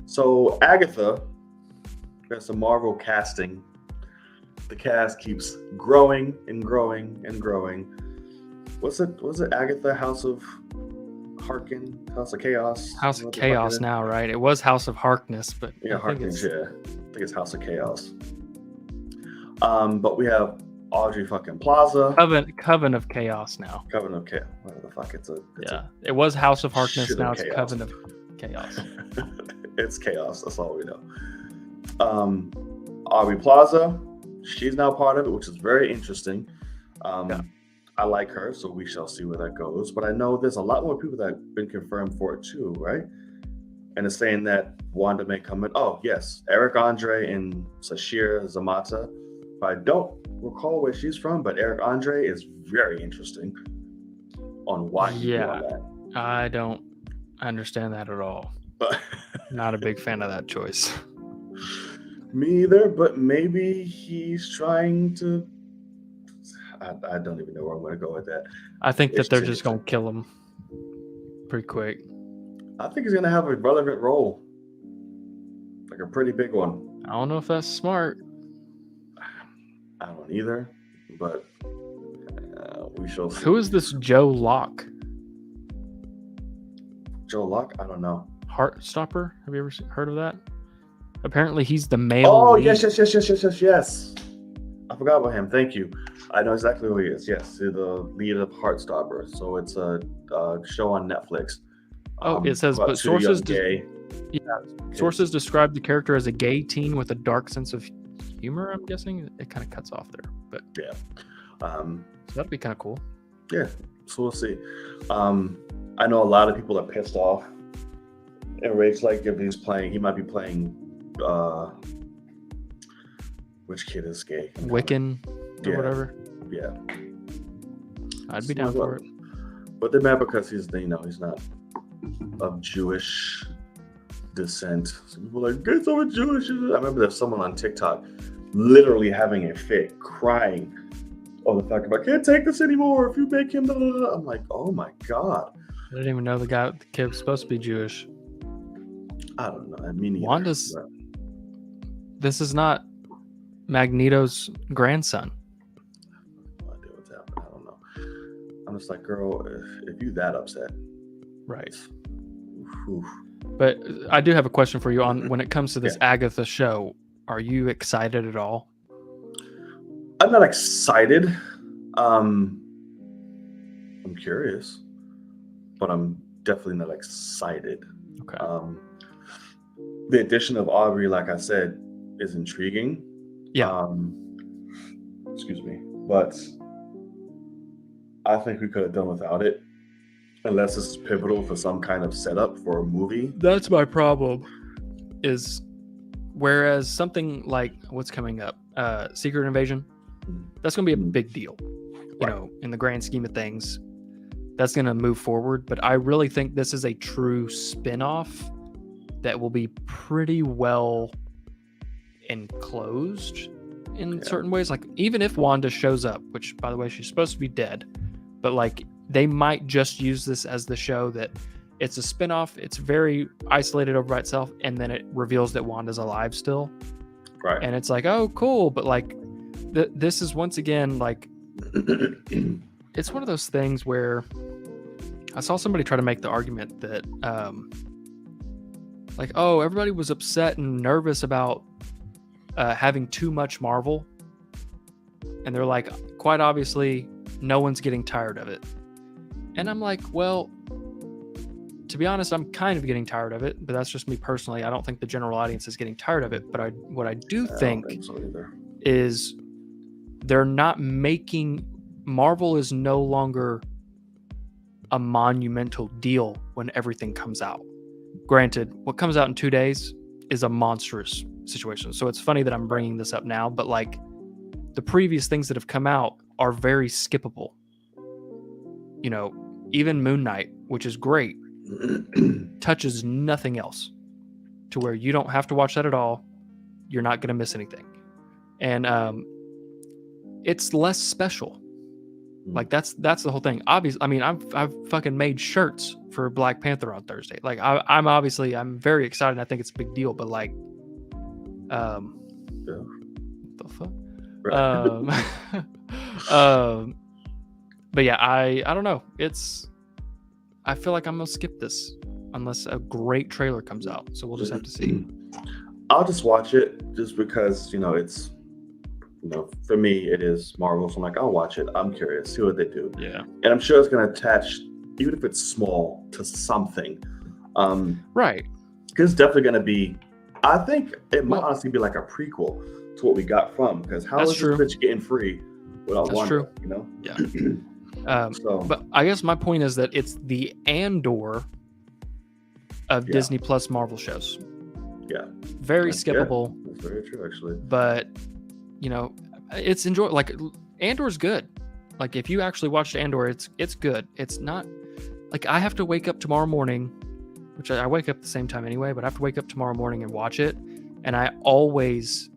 So Agatha, there's some Marvel casting. The cast keeps growing and growing and growing. Was it Agatha House of Harkin? House of Chaos? House of Chaos now, right? It was House of Harkness, but yeah, Harkness, yeah. I think it's House of Chaos. But we have Audrey fucking Plaza. Coven of Chaos now. Coven of Chaos. Whatever the fuck it was House of Harkness, now it's Coven of Chaos. It's chaos, that's all we know. Aubrey Plaza, she's now part of it, which is very interesting. I like her, so we shall see where that goes. But I know there's a lot more people that have been confirmed for it too, right? And it's saying that Wanda may come in. Oh, yes. Eric Andre and Sashir Zamata. I don't recall where she's from, but Eric Andre is very interesting on why he's doing that. I don't understand that at all. Not a big fan of that choice. Me either, but maybe he's trying to... I don't even know where I'm going to go with that. I think that they're just going to kill him pretty quick. I think he's going to have a relevant role. Like a pretty big one. I don't know if that's smart. I don't either, but we shall see. Who is this Joe Locke? Joe Locke? I don't know. Heartstopper? Have you ever heard of that? Apparently he's the male lead. Yes. I forgot about him. Thank you. I know exactly who he is. Yes, he's the lead of Heartstopper. So it's a show on Netflix. It says, but sources describe the character as a gay teen with a dark sense of humor. I'm guessing it kind of cuts off there, but yeah, so that'd be kind of cool. Yeah, so we'll see. I know a lot of people are pissed off and rage like if he might be playing. Which kid is gay? Wiccan or whatever. Yeah, I'd be down for it. But they're mad because he's not of Jewish descent. Some people are like, get someone Jewish. I remember there's someone on TikTok literally having a fit, crying over the fact I can't take this anymore. If you make him, blah, blah, blah. I'm like, oh my god. I didn't even know the kid was supposed to be Jewish. I don't know. I mean, This is not Magneto's grandson. No idea what's happening. I don't know. I'm just like, girl, if you that upset, Right. oof. But I do have a question for you on when it comes to this Agatha show. Are you excited at all? I'm not excited. I'm curious, but I'm definitely not excited. Okay. The addition of Aubrey, like I said, is intriguing. Yeah. Excuse me, but I think we could have done without it, unless this is pivotal for some kind of setup for a movie. That's my problem. Is whereas something like what's coming up, Secret Invasion, that's going to be a big deal. You know, in the grand scheme of things, that's going to move forward. But I really think this is a true spin-off that will be pretty well enclosed in certain ways. Like, even if Wanda shows up, which, by the way, she's supposed to be dead, but like, they might just use this as the show that it's a spin-off. It's very isolated over by itself, and then it reveals that Wanda's alive still. Right. And it's like, oh, cool. But like, this is once again, like, it's one of those things where I saw somebody try to make the argument that, like, oh, everybody was upset and nervous about having too much Marvel. And they're like, quite obviously, no one's getting tired of it. And I'm like, well, to be honest, I'm kind of getting tired of it, but that's just me personally. I don't think the general audience is getting tired of it. But what I do think so is they're not making, Marvel is no longer a monumental deal when everything comes out. Granted, what comes out in 2 days is a monstrous situation. So it's funny that I'm bringing this up now, but like, the previous things that have come out are very skippable. You know, even Moon Knight, which is great, touches nothing else, to where you don't have to watch that at all. You're not going to miss anything. And it's less special. Like, that's the whole thing. Obviously, I mean, I've fucking made shirts for Black Panther on Thursday. Like, I'm very excited. I think it's a big deal, but like, what the fuck? Right. But yeah, I don't know. I feel like I'm gonna skip this unless a great trailer comes out. So we'll just have to see. I'll just watch it just because, you know, it's, you know, for me it is Marvel. So I'm like, I'll watch it. I'm curious, see what they do. Yeah. And I'm sure it's gonna attach, even if it's small, to something. Right. Because it's definitely gonna be, I think it might honestly be like a prequel to what we got from, because how is this bitch getting free without Wanda, you know? Yeah. But I guess my point is that it's the Andor of Disney Plus Marvel shows. Yeah. Very skippable. That's very true, actually. But, you know, it's enjoyable. Like, Andor's good. Like, if you actually watched Andor, it's good. It's not like I have to wake up tomorrow morning, which I wake up at the same time anyway, but I have to wake up tomorrow morning and watch it, and I always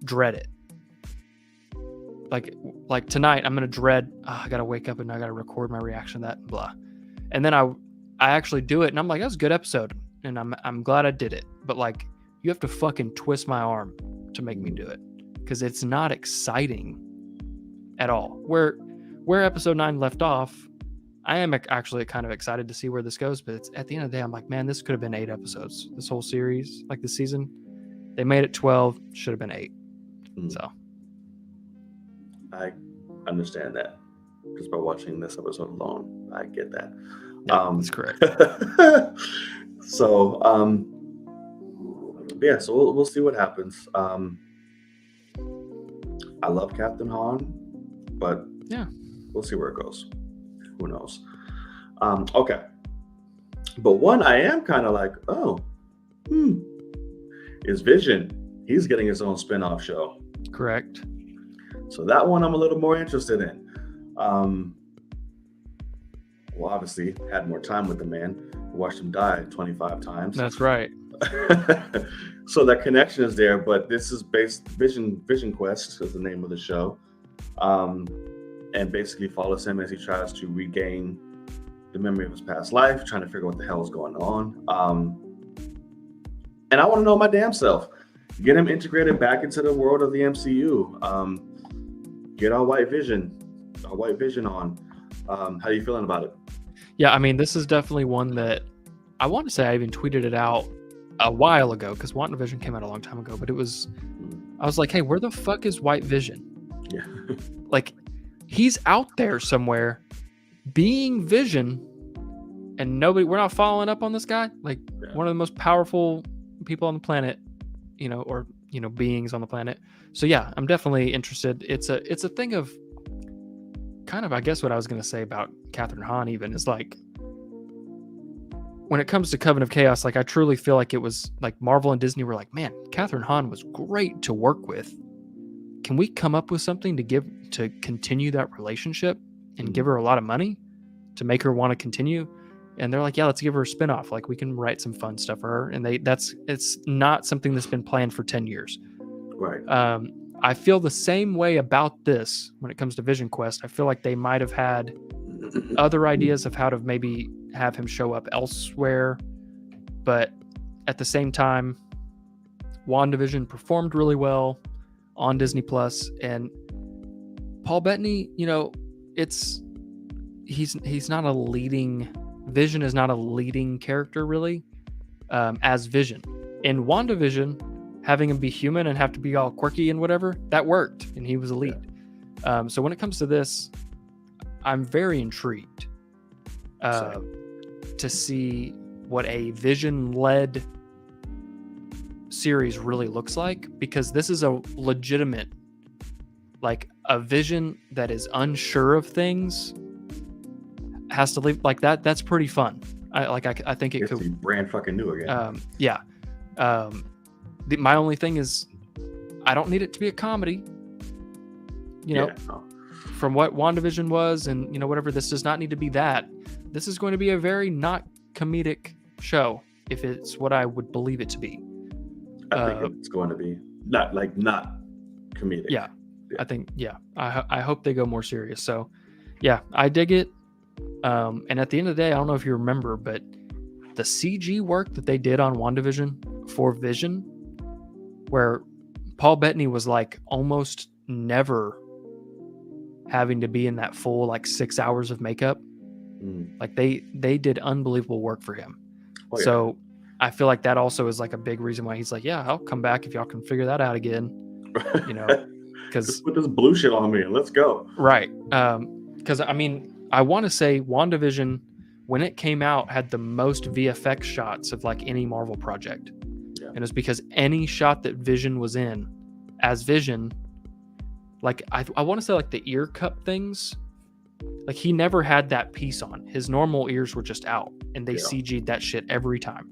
dread it. Like tonight, I'm gonna dread. Oh, I gotta wake up and I gotta record my reaction to that. Blah, and then I actually do it, and I'm like, that was a good episode, and I'm glad I did it. But like, you have to fucking twist my arm to make me do it, because it's not exciting at all. Where episode 9 left off, I am actually kind of excited to see where this goes. But it's, at the end of the day, I'm like, man, this could have been 8 episodes. This whole series, like this season, they made it 12. Should have been 8. So. I understand that just by watching this episode alone. I get that. That's correct. So, yeah. So we'll see what happens. I love Captain Han, but yeah, we'll see where it goes. Who knows? Okay. But one I am kind of like, is Vision. He's getting his own spin-off show. Correct. So that one I'm a little more interested in. Well, obviously, had more time with the man. Watched him die 25 times. That's right. So that connection is there, but this is based Vision Quest is the name of the show, and basically follows him as he tries to regain the memory of his past life, trying to figure out what the hell is going on. And I want to know my damn self, Get him integrated back into the world of the MCU. Get our White Vision on. How are you feeling about it? Yeah, I mean, this is definitely one that I want to say I even tweeted it out a while ago because WandaVision came out a long time ago, but I was like, hey, where the fuck is White Vision? Yeah. Like, he's out there somewhere being Vision, and we're not following up on this guy. Like, one of the most powerful people on the planet, or beings on the planet. So yeah, I'm definitely interested. It's a thing of kind of, I guess what I was going to say about Catherine Hahn even is like, when it comes to Coven of Chaos, like I truly feel like it was like Marvel and Disney were like, man, Catherine Hahn was great to work with. Can we come up with something to continue that relationship and give her a lot of money to make her want to continue? And they're like, yeah, let's give her a spinoff. Like we can write some fun stuff for her. And it's not something that's been planned for 10 years. Right. I feel the same way about this when it comes to Vision Quest. I feel like they might have had other ideas of how to maybe have him show up elsewhere. But at the same time, WandaVision performed really well on Disney Plus, and Paul Bettany, he's not a leading. Vision is not a leading character really, as Vision. In WandaVision, having him be human and have to be all quirky and whatever, that worked, and he was elite. Yeah. So when it comes to this, I'm very intrigued to see what a Vision-led series really looks like, because this is a legitimate, like a Vision that is unsure of things has to leave like that. That's pretty fun. I think it could be brand fucking new again. Yeah. My only thing is, I don't need it to be a comedy. From what WandaVision was, and whatever, this does not need to be that. This is going to be a very not comedic show, if it's what I would believe it to be. I think it's going to be not comedic. Yeah. I think, I hope they go more serious. So, yeah, I dig it. And at the end of the day, I don't know if you remember, but the CG work that they did on WandaVision for Vision, where Paul Bettany was like almost never having to be in that full like 6 hours of makeup. Like they did unbelievable work for him. Oh, yeah. So I feel like that also is like a big reason why he's like, yeah, I'll come back if y'all can figure that out again. Because just put this blue shit on me and let's go. Right. Because I mean, I want to say WandaVision, when it came out, had the most VFX shots of like any Marvel project. Yeah. And it's because any shot that Vision was in as Vision, like I want to say like the ear cup things, like he never had that piece on. His normal ears were just out, and they CG'd that shit every time.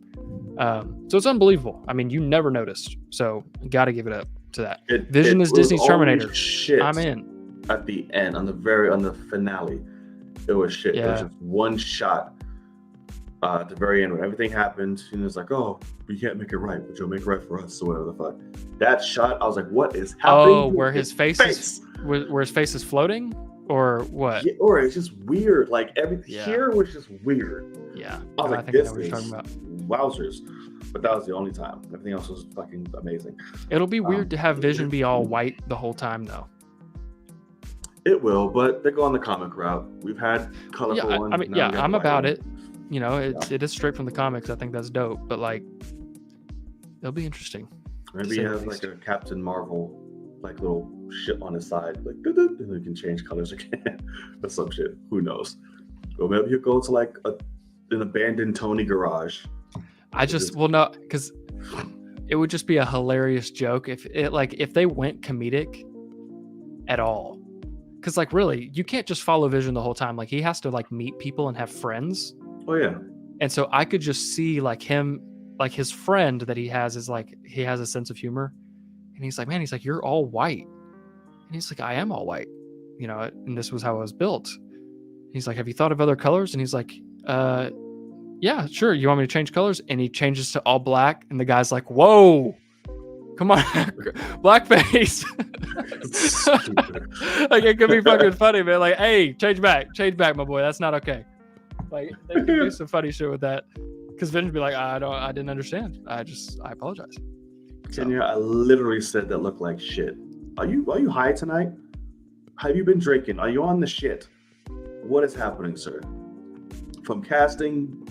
So it's unbelievable. I mean, you never noticed. So got to give it up to that. Vision is Disney's Terminator. Shit. I'm in. At the end, on the finale, it was shit. Yeah. It was just one shot at the very end when everything happened, and it's like, oh, we can't make it right, but you'll make it right for us, or whatever the fuck. That shot, I was like, what is happening? Oh, where his face is floating, or what? Yeah, or it's just weird. Like everything here was just weird. Yeah, I was like, this is talking about. Wowzers. But that was the only time. Everything else was fucking amazing. It'll be weird to have Vision be all white the whole time, though. It will, but they go on the comic route. We've had colorful ones. I mean, I'm about it. It is straight from the comics. I think that's dope. But like, it'll be interesting. Maybe he has like a Captain Marvel, like little shit on his side, like and then he can change colors again. Or some shit. Who knows? Or maybe he'll go to like an abandoned Tony garage. Because it would just be a hilarious joke if they went comedic at all. Because like really, you can't just follow Vision the whole time. Like he has to like meet people and have friends. Oh yeah. And so I could just see like him, like his friend that he has is like, he has a sense of humor, and he's like, man, he's like, you're all white, and he's like, I am all white, and this was how I was built. He's like, have you thought of other colors? And he's like, yeah, sure. You want me to change colors? And he changes to all black, and the guy's like, whoa, come on, blackface. Like it could be fucking funny, man. Like, hey, change back, my boy. That's not okay. Like they could do some funny shit with that, because Vince would be like, I didn't understand. I apologize. Kenya, I literally said that looked like shit. Are you high tonight? Have you been drinking? Are you on the shit? What is happening, sir? From casting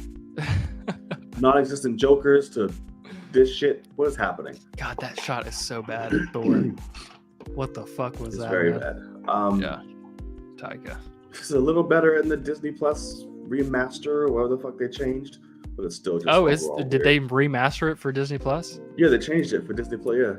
non-existent jokers to this shit, what is happening? God, that shot is so bad. Thor. What the fuck was It's that? very man? bad. Yeah, Tyga. It's a little better in the Disney Plus remaster or whatever the fuck they changed, but it's still just. Oh, overall did weird. they remaster it for Disney Plus? Yeah, they changed it for Disney Plus. Yeah.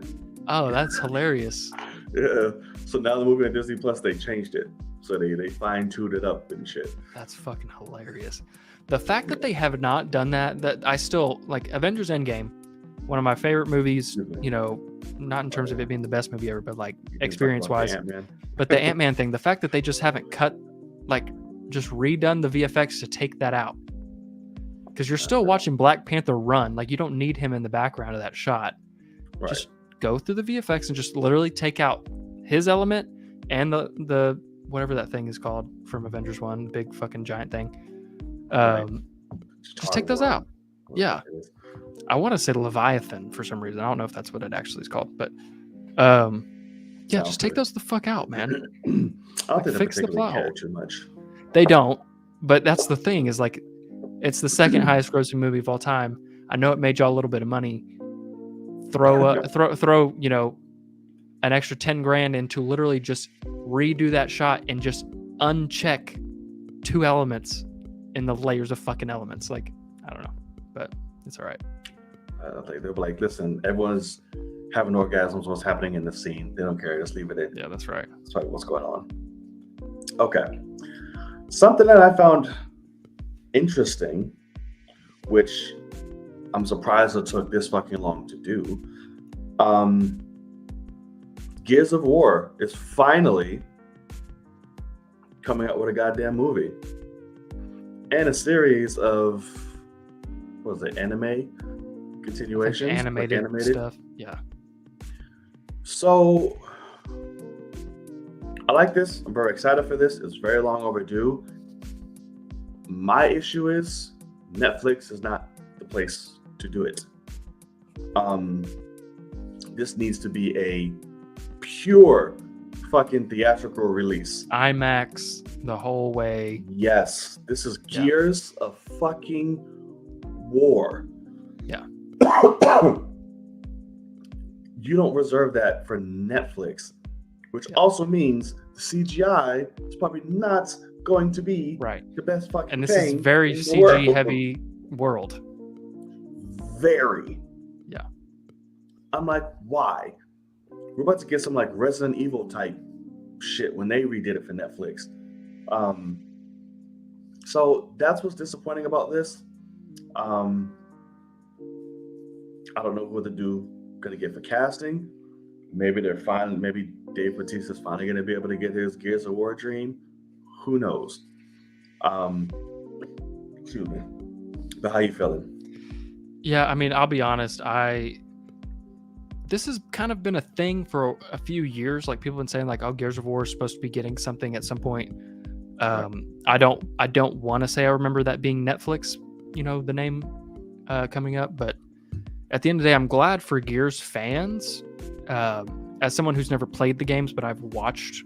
Oh, that's hilarious. Yeah. So now the movie on Disney Plus, they changed it. So they fine-tuned it up and shit. That's fucking hilarious. The fact that they have not done that I still like Avengers Endgame, one of my favorite movies, you know, not in terms of it being the best movie ever, but like experience-wise. But the Ant-Man thing, the fact that they just haven't just redone the VFX to take that out. Because you're still watching Black Panther run. Like, you don't need him in the background of that shot. Right. Just go through the VFX and just literally take out his element and the whatever that thing is called from Avengers 1, big fucking giant thing. Just take those out. Yeah. I want to say Leviathan for some reason. I don't know if that's what it actually is called, but yeah, just take those the fuck out, man. I don't think fix the plot hole. too much. They don't, but that's the thing is like, it's the second highest grossing movie of all time. I know it made y'all a little bit of money. Throw, you know, an extra 10 grand into literally just redo that shot and just uncheck 2 elements in the layers of fucking elements. Like, I don't know, but it's all right. I don't think they'll be like, listen, everyone's having orgasms. What's happening in the scene? They don't care. Just leave it in. Yeah, that's right. That's right. What's going on? Okay. Something that I found interesting, which I'm surprised it took this fucking long to do. Gears of War is finally coming out with a goddamn movie and a series of, what was it, anime continuations? Like animated stuff. Yeah. So I like this. I'm very excited for this. It's very long overdue. My issue is Netflix is not the place to do it. This needs to be a pure fucking theatrical release. IMAX the whole way. Yes, this is Gears of fucking War. Yeah. You don't reserve that for Netflix, which also means the CGI is probably not going to be the best fucking thing. And this is very CG heavy world. Very. Yeah. I'm like, why? We're about to get some like Resident Evil type shit when they redid it for Netflix. So that's what's disappointing about this. I don't know who gonna get for casting. Maybe they're fine. Maybe Dave Bautista's finally gonna be able to get his Gears of War dream. Who knows? Excuse me. But how you feeling? Yeah, I mean, I'll be honest. This has kind of been a thing for a few years. Like, people have been saying, like, oh, Gears of War is supposed to be getting something at some point. I don't want to say I remember that being Netflix, you know, the name coming up. But at the end of the day, I'm glad for Gears fans. As someone who's never played the games, but I've watched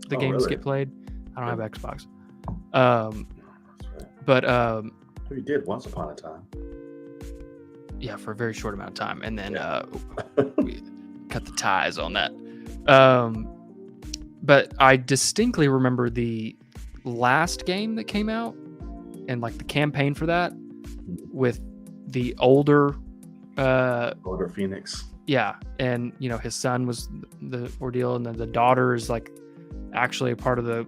the games get played. I don't have Xbox. But we did once upon a time. Yeah, for a very short amount of time, and then we cut the ties on that. But I distinctly remember the last game that came out and like the campaign for that with the older Phoenix. Yeah, and you know his son was the ordeal, and then the daughter is like actually a part of the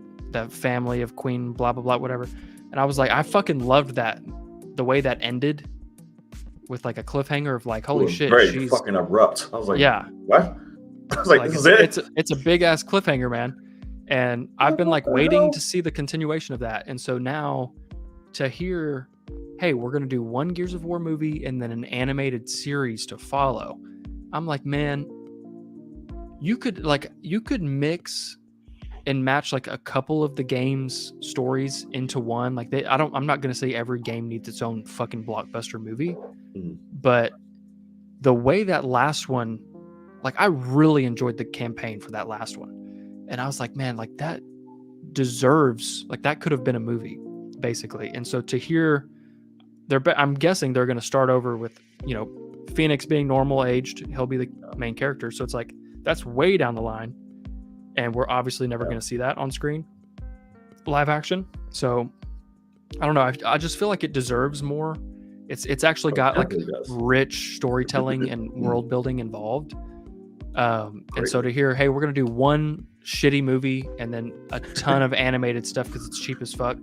family of Queen blah blah blah whatever. And I was like, I fucking loved that, the way that ended with like a cliffhanger of like, holy shit, she's fucking abrupt. I was like, yeah, what? I was like, this is it. It's a big ass cliffhanger, man. And I've been like waiting to see the continuation of that. And so now to hear, hey, we're gonna do one Gears of War movie and then an animated series to follow. I'm like, man, you could mix and match like a couple of the game's stories into one. Like I'm not gonna say every game needs its own fucking blockbuster movie, but the way that last one Like, I really enjoyed the campaign for that last one. And I was like, man, like that deserves, like that could have been a movie, basically. And so to hear I'm guessing they're going to start over with, Phoenix being normal aged. He'll be the main character. So it's like, that's way down the line. And we're obviously never going to see that on screen, live action. So I don't know. I just feel like it deserves more. It's actually got like rich storytelling and world building involved. And so to hear, hey, we're going to do one shitty movie and then a ton of animated stuff because it's cheap as fuck.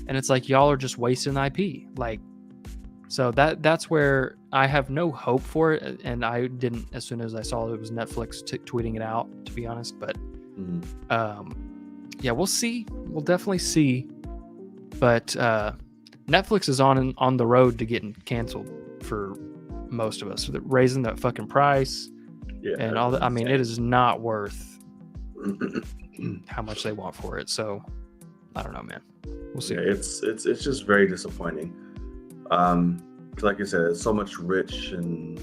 And it's like, y'all are just wasting IP. Like, so that's where I have no hope for it. And I didn't, as soon as I saw it was Netflix tweeting it out, to be honest. But yeah, we'll see. We'll definitely see. But Netflix is on the road to getting canceled for most of us. Raising that fucking price and all that. I mean, it is not worth how much they want for it. So I don't know, man. We'll see. Yeah, it's just very disappointing. Like you said, there's so much rich and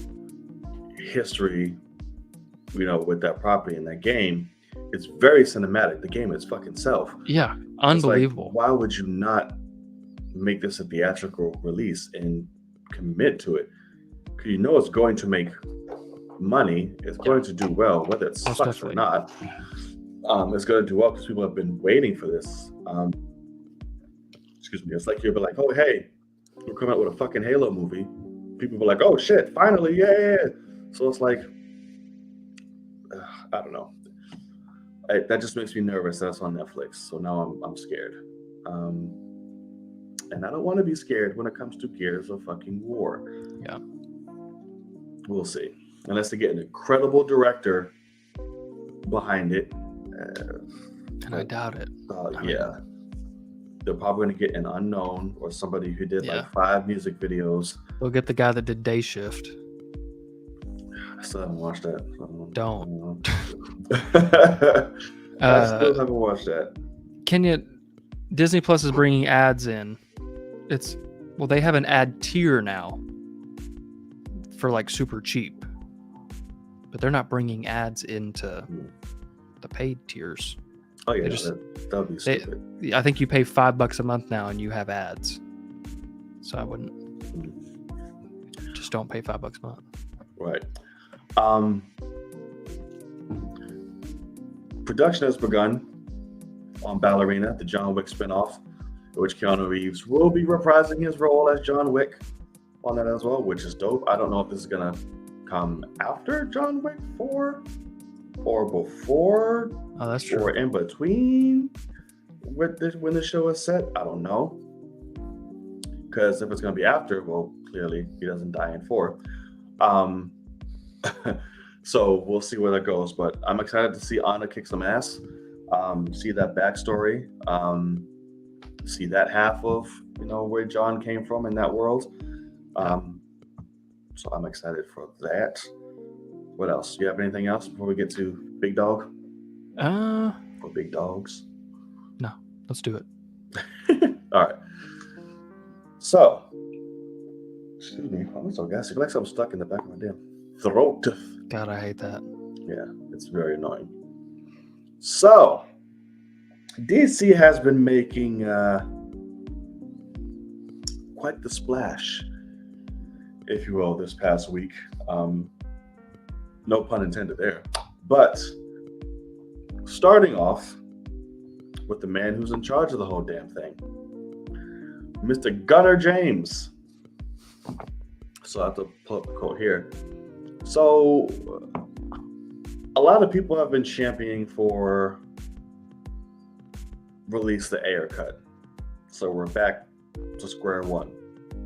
history, with that property in that game. It's very cinematic. The game is fucking self. Yeah, unbelievable. Like, why would you not make this a theatrical release and commit to it? Because it's going to make money. It's going to do well, whether it sucks or not. It's going to do well because people have been waiting for this. Excuse me. It's like you'll be like, oh, hey, we're coming out with a fucking Halo movie. People were like, oh shit, finally, yeah. So it's like, I don't know. That just makes me nervous. That's on Netflix. So now I'm scared. And I don't want to be scared when it comes to Gears of fucking War. Yeah. We'll see. Unless they get an incredible director behind it. And I doubt it. Yeah. They're probably going to get an unknown or somebody who did like 5 music videos. They'll get the guy that did Day Shift. I still haven't watched that. Don't. I still haven't watched that. Disney Plus is bringing ads in. They have an ad tier now for like super cheap, but they're not bringing ads into the paid tiers. Oh yeah, that would be stupid. I think you pay $5 a month now and you have ads. So I wouldn't. Just don't pay $5 a month. Right. Production has begun on Ballerina, the John Wick spinoff, in which Keanu Reeves will be reprising his role as John Wick on that as well, which is dope. I don't know if this is gonna come after John Wick 4 or before. Oh, that's true. Or in between when the show is set. I don't know. Because if it's going to be after, well, clearly he doesn't die in 4. So we'll see where that goes. But I'm excited to see Anna kick some ass. See that backstory. See that half of where John came from in that world. So I'm excited for that. What else? Do you have anything else before we get to Big Dog? Or Big Dogs? No, let's do it. All right. So, excuse me. I'm so gassy. Like I'm stuck in the back of my damn throat. God, I hate that. Yeah, it's very annoying. So, DC has been making quite the splash, if you will, this past week. No pun intended there. But starting off with the man who's in charge of the whole damn thing, Mr. Gunnar James. So I have to pull up the quote here. So a lot of people have been championing for release the Ayer cut. So we're back to square one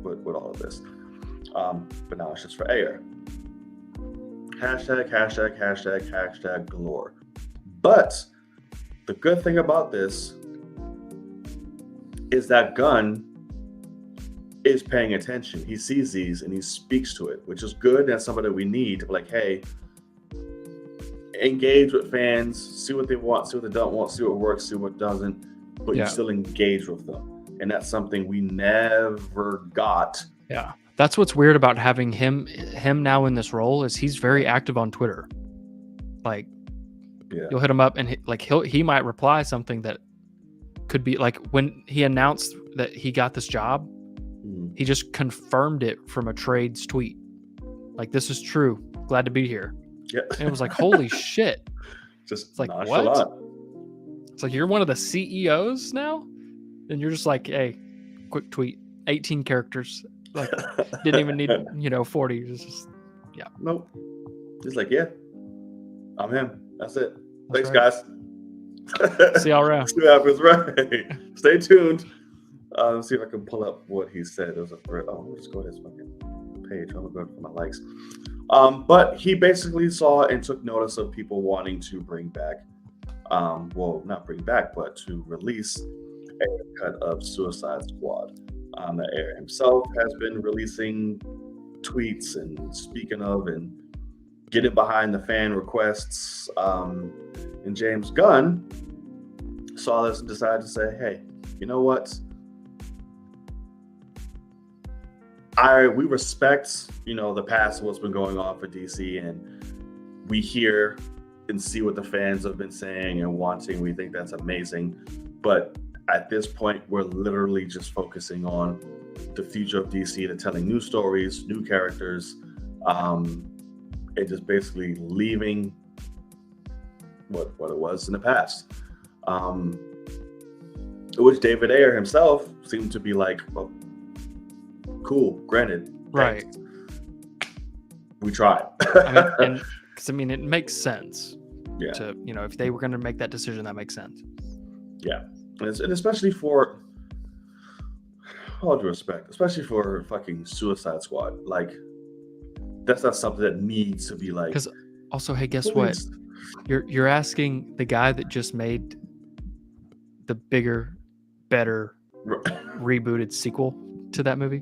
with all of this. But now it's just for Ayer. Hashtag galore. But the good thing about this is that Gunn is paying attention. He sees these and he speaks to it, which is good. That's something that we need to be like, hey, engage with fans, see what they want, see what they don't want, see what works, see what doesn't, but you still engage with them. And that's something we never got. Yeah. That's what's weird about having him now in this role is he's very active on Twitter. Like, Yeah. you'll hit him up, and he might reply something that could be like when he announced that he got this job, he just confirmed it from a trade's tweet. Like, this is true. Glad to be here. Yeah. And it was like, holy shit. Just It's like, nonchalant. what? It's like, you're one of the CEOs now? And you're just like, hey, quick tweet, 18 characters. Like, didn't even need, 40. It's just, yeah. Nope. He's like, yeah, I'm him. That's it. That's Thanks, right. guys. See y'all around. See what happens, right? Stay tuned. Let's see if I can pull up what he said. It was we'll just go to his fucking page. I'm gonna go for my likes. But he basically saw and took notice of people wanting to bring back, not bring back, but to release a cut of Suicide Squad. The Air himself has been releasing tweets and speaking of and getting behind the fan requests. And James Gunn saw this and decided to say, hey, you know what? We respect, the past of what's been going on for DC, and we hear and see what the fans have been saying and wanting. We think that's amazing. But at this point, we're literally just focusing on the future of DC and telling new stories, new characters, and just basically leaving what it was in the past. Which David Ayer himself seemed to be like, well, cool, granted. Right. Thanks. We tried. It makes sense. Yeah. To, if they were going to make that decision, that makes sense. Yeah. And especially for, all due respect, especially for fucking Suicide Squad. Like, that's not something that needs to be like. Because also, hey, guess what? You're asking the guy that just made the bigger, better, rebooted sequel to that movie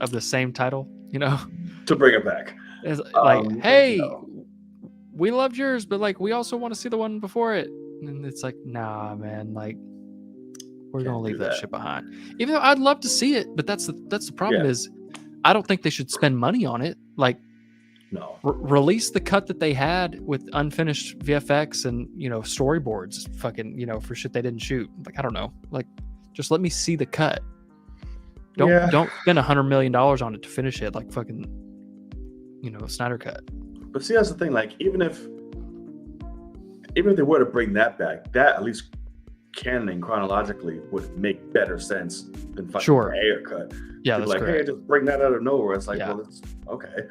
of the same title, to bring it back. It's like, hey, we loved yours, but like, we also want to see the one before it. And it's like, nah, man, like, we're gonna leave that shit behind. Even though I'd love to see it, but that's the problem is, I don't think they should spend money on it. Like, no, release the cut that they had with unfinished VFX and storyboards, fucking for shit they didn't shoot. Like, I don't know, like, just let me see the cut. Don't spend $100 million on it to finish it, like fucking Snyder cut. But see, that's the thing. Like, even if they were to bring that back, that at least canon and chronologically would make better sense than fucking Ayer cut. Yeah, that's like, correct. hey, just bring that out of nowhere. It's like, well, it's okay.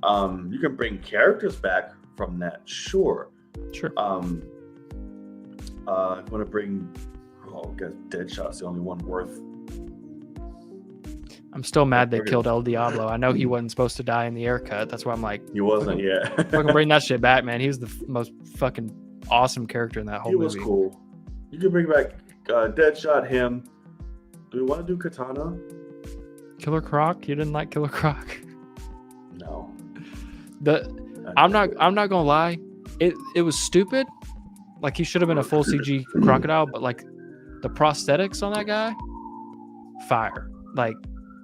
You can bring characters back from that, sure. I'm gonna bring. I guess Deadshot's the only one worth. I'm still mad they killed El Diablo. I know he wasn't supposed to die in the Ayer cut. That's why I'm like, he wasn't. Yeah, fucking bring that shit back, man. He was the most fucking awesome character in that whole movie. He was cool. You can bring back Deadshot. Him. Do we want to do Katana? Killer Croc? You didn't like Killer Croc? No. I'm not gonna lie. It was stupid. Like, he should have been a full CG crocodile, but like the prosthetics on that guy, fire. Like,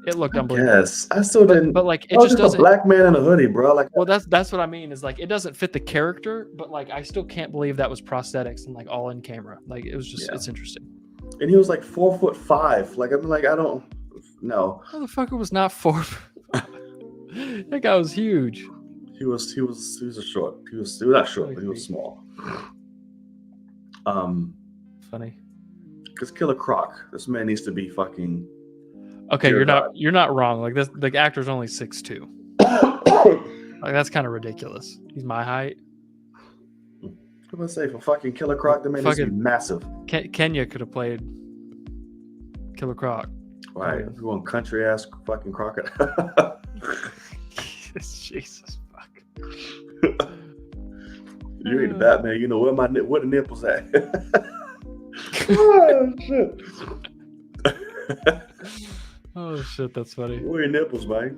it looked unbelievable. Yes, I still didn't. But like, it just doesn't. A black man in a hoodie, bro. Like, well, that's what I mean. Is like, it doesn't fit the character, but like, I still can't believe that was prosthetics and like all in camera. Like, it was just, it's interesting. And he was like 4'5". Like, I'm like, I don't know. Motherfucker was not 4. That guy was huge. He was a short. He was not short, but he was small. Funny. Because Killer Croc, this man needs to be fucking. Okay, you're not wrong. Like, this, the actor's only 6'2". Like, that's kind of ridiculous. He's my height. I'm gonna say, for fucking Killer Croc, the man needs to be massive. Kenya could have played Killer Croc. Right, you want country ass fucking crocodile. Jesus fuck. You ain't the Batman. You know where the nipples at. Oh shit. Oh shit, that's funny. Where your nipples, man?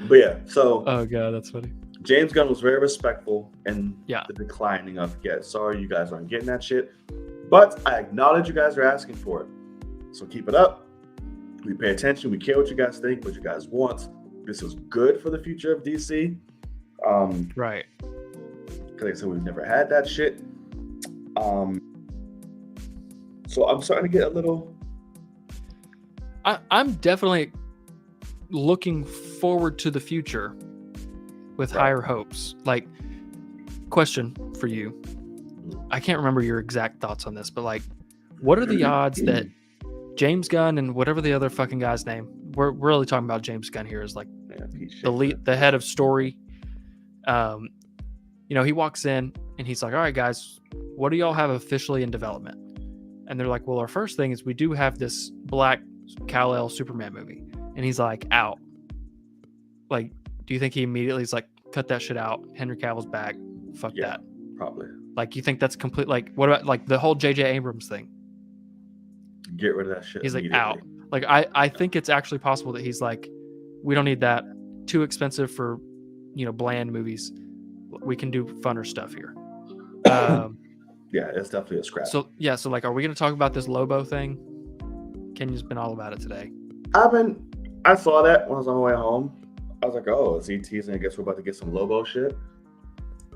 But yeah, so. Oh god, that's funny. James Gunn was very respectful in the declining of, sorry you guys aren't getting that shit, but I acknowledge you guys are asking for it. So keep it up. We pay attention. We care what you guys think, what you guys want. This is good for the future of DC. Right. Because like I said, we've never had that shit. So I'm starting to get a little. I'm definitely looking forward to the future with higher hopes. Like, question for you. I can't remember your exact thoughts on this, but like, what are the odds that James Gunn and whatever the other fucking guy's name, we're really talking about James Gunn here, is like the head of story. He walks in and he's like, all right, guys, what do y'all have officially in development? And they're like, well, our first thing is we do have this Black Kal-El Superman movie. And he's like, out. Like, do you think he immediately is like, cut that shit out? Henry Cavill's back. Fuck that. Probably. Like, you think that's complete? Like, what about like the whole J.J. Abrams thing? Get rid of that shit. He's like, out. Like, I think it's actually possible that he's like, we don't need that. Too expensive for, bland movies. We can do funner stuff here. Yeah, it's definitely a scrap. So like, are we going to talk about this Lobo thing? Kenya's been all about it today. I saw that when I was on my way home. I was like, oh, is he teasing? I guess we're about to get some Lobo shit.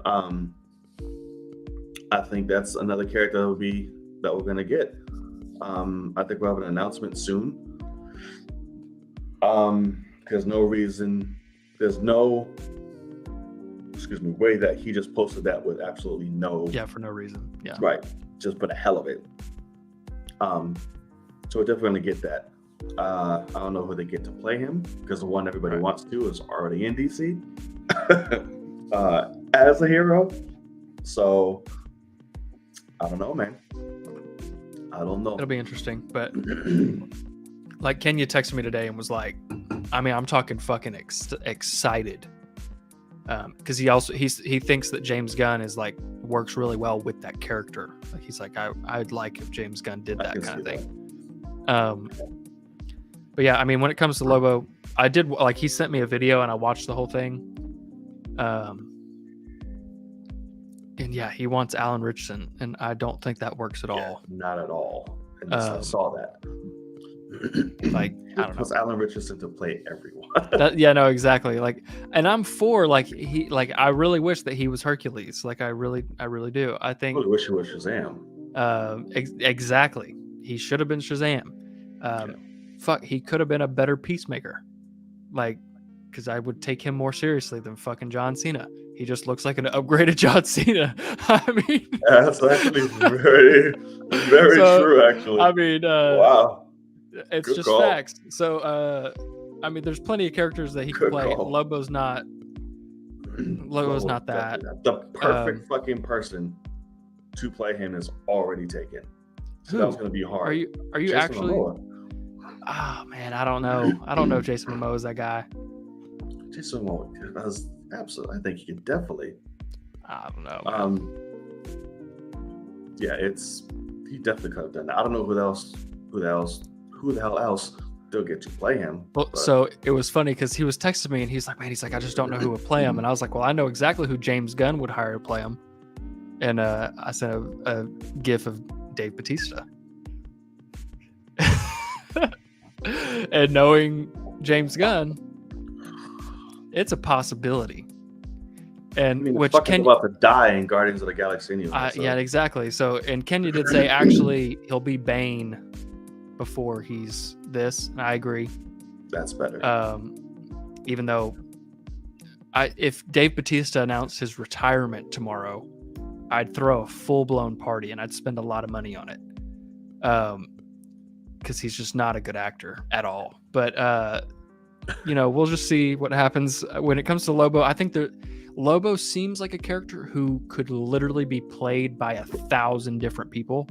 I think that's another character that we're gonna get. I think we'll have an announcement soon. Because there's no way that he just posted that with absolutely no. Yeah, for no reason. Yeah. Right. Just for the hell of it. So we're definitely gonna get that. I don't know who they get to play him, because the one everybody wants to is already in DC as a hero. So I don't know, man. I don't know. It'll be interesting, but like Kenya texted me today and was like, I'm talking fucking excited, because he thinks that James Gunn is like works really well with that character. Like he's like, I'd like if James Gunn did that kind of thing. But yeah, when it comes to Lobo, I did like he sent me a video and I watched the whole thing. And yeah, he wants Alan Richardson, and I don't think that works at all. Not at all. And I saw that. Like, I don't know. Because Alan Richardson to play everyone. No, exactly. Like, and I'm for I really wish that he was Hercules. Like, I really do. I think. I wish he was Shazam. Exactly. He should have been Shazam. Fuck, he could have been a better Peacemaker. Like, because I would take him more seriously than fucking John Cena. He just looks like an upgraded John Cena. That's actually very, very true. Actually, wow, it's good just call. Facts. So, there's plenty of characters that he could play. Call. Lobo's not that. The perfect fucking person to play him is already taken. So that was going to be hard. Are you Jason actually? Momoa. Oh man, I don't know. I don't know if Jason Momoa is that guy. Jason Momoa, absolutely. I think he can definitely. I don't know. Yeah, he definitely could have done that. I don't know who the hell else they'll get to play him. Well, so it was funny because he was texting me and he's like, I just don't know who would play him. And I was like, well, I know exactly who James Gunn would hire to play him. And I sent a gif of Dave Bautista. And knowing James Gunn, it's a possibility. And which Ken's about to die in Guardians of the Galaxy anyway. Yeah, exactly. So, and Kenya did say actually he'll be Bane before he's this. And I agree. That's better. Even though if Dave Bautista announced his retirement tomorrow, I'd throw a full-blown party and I'd spend a lot of money on it. Because he's just not a good actor at all. But we'll just see what happens when it comes to Lobo. I think Lobo seems like a character who could literally be played by 1,000 different people.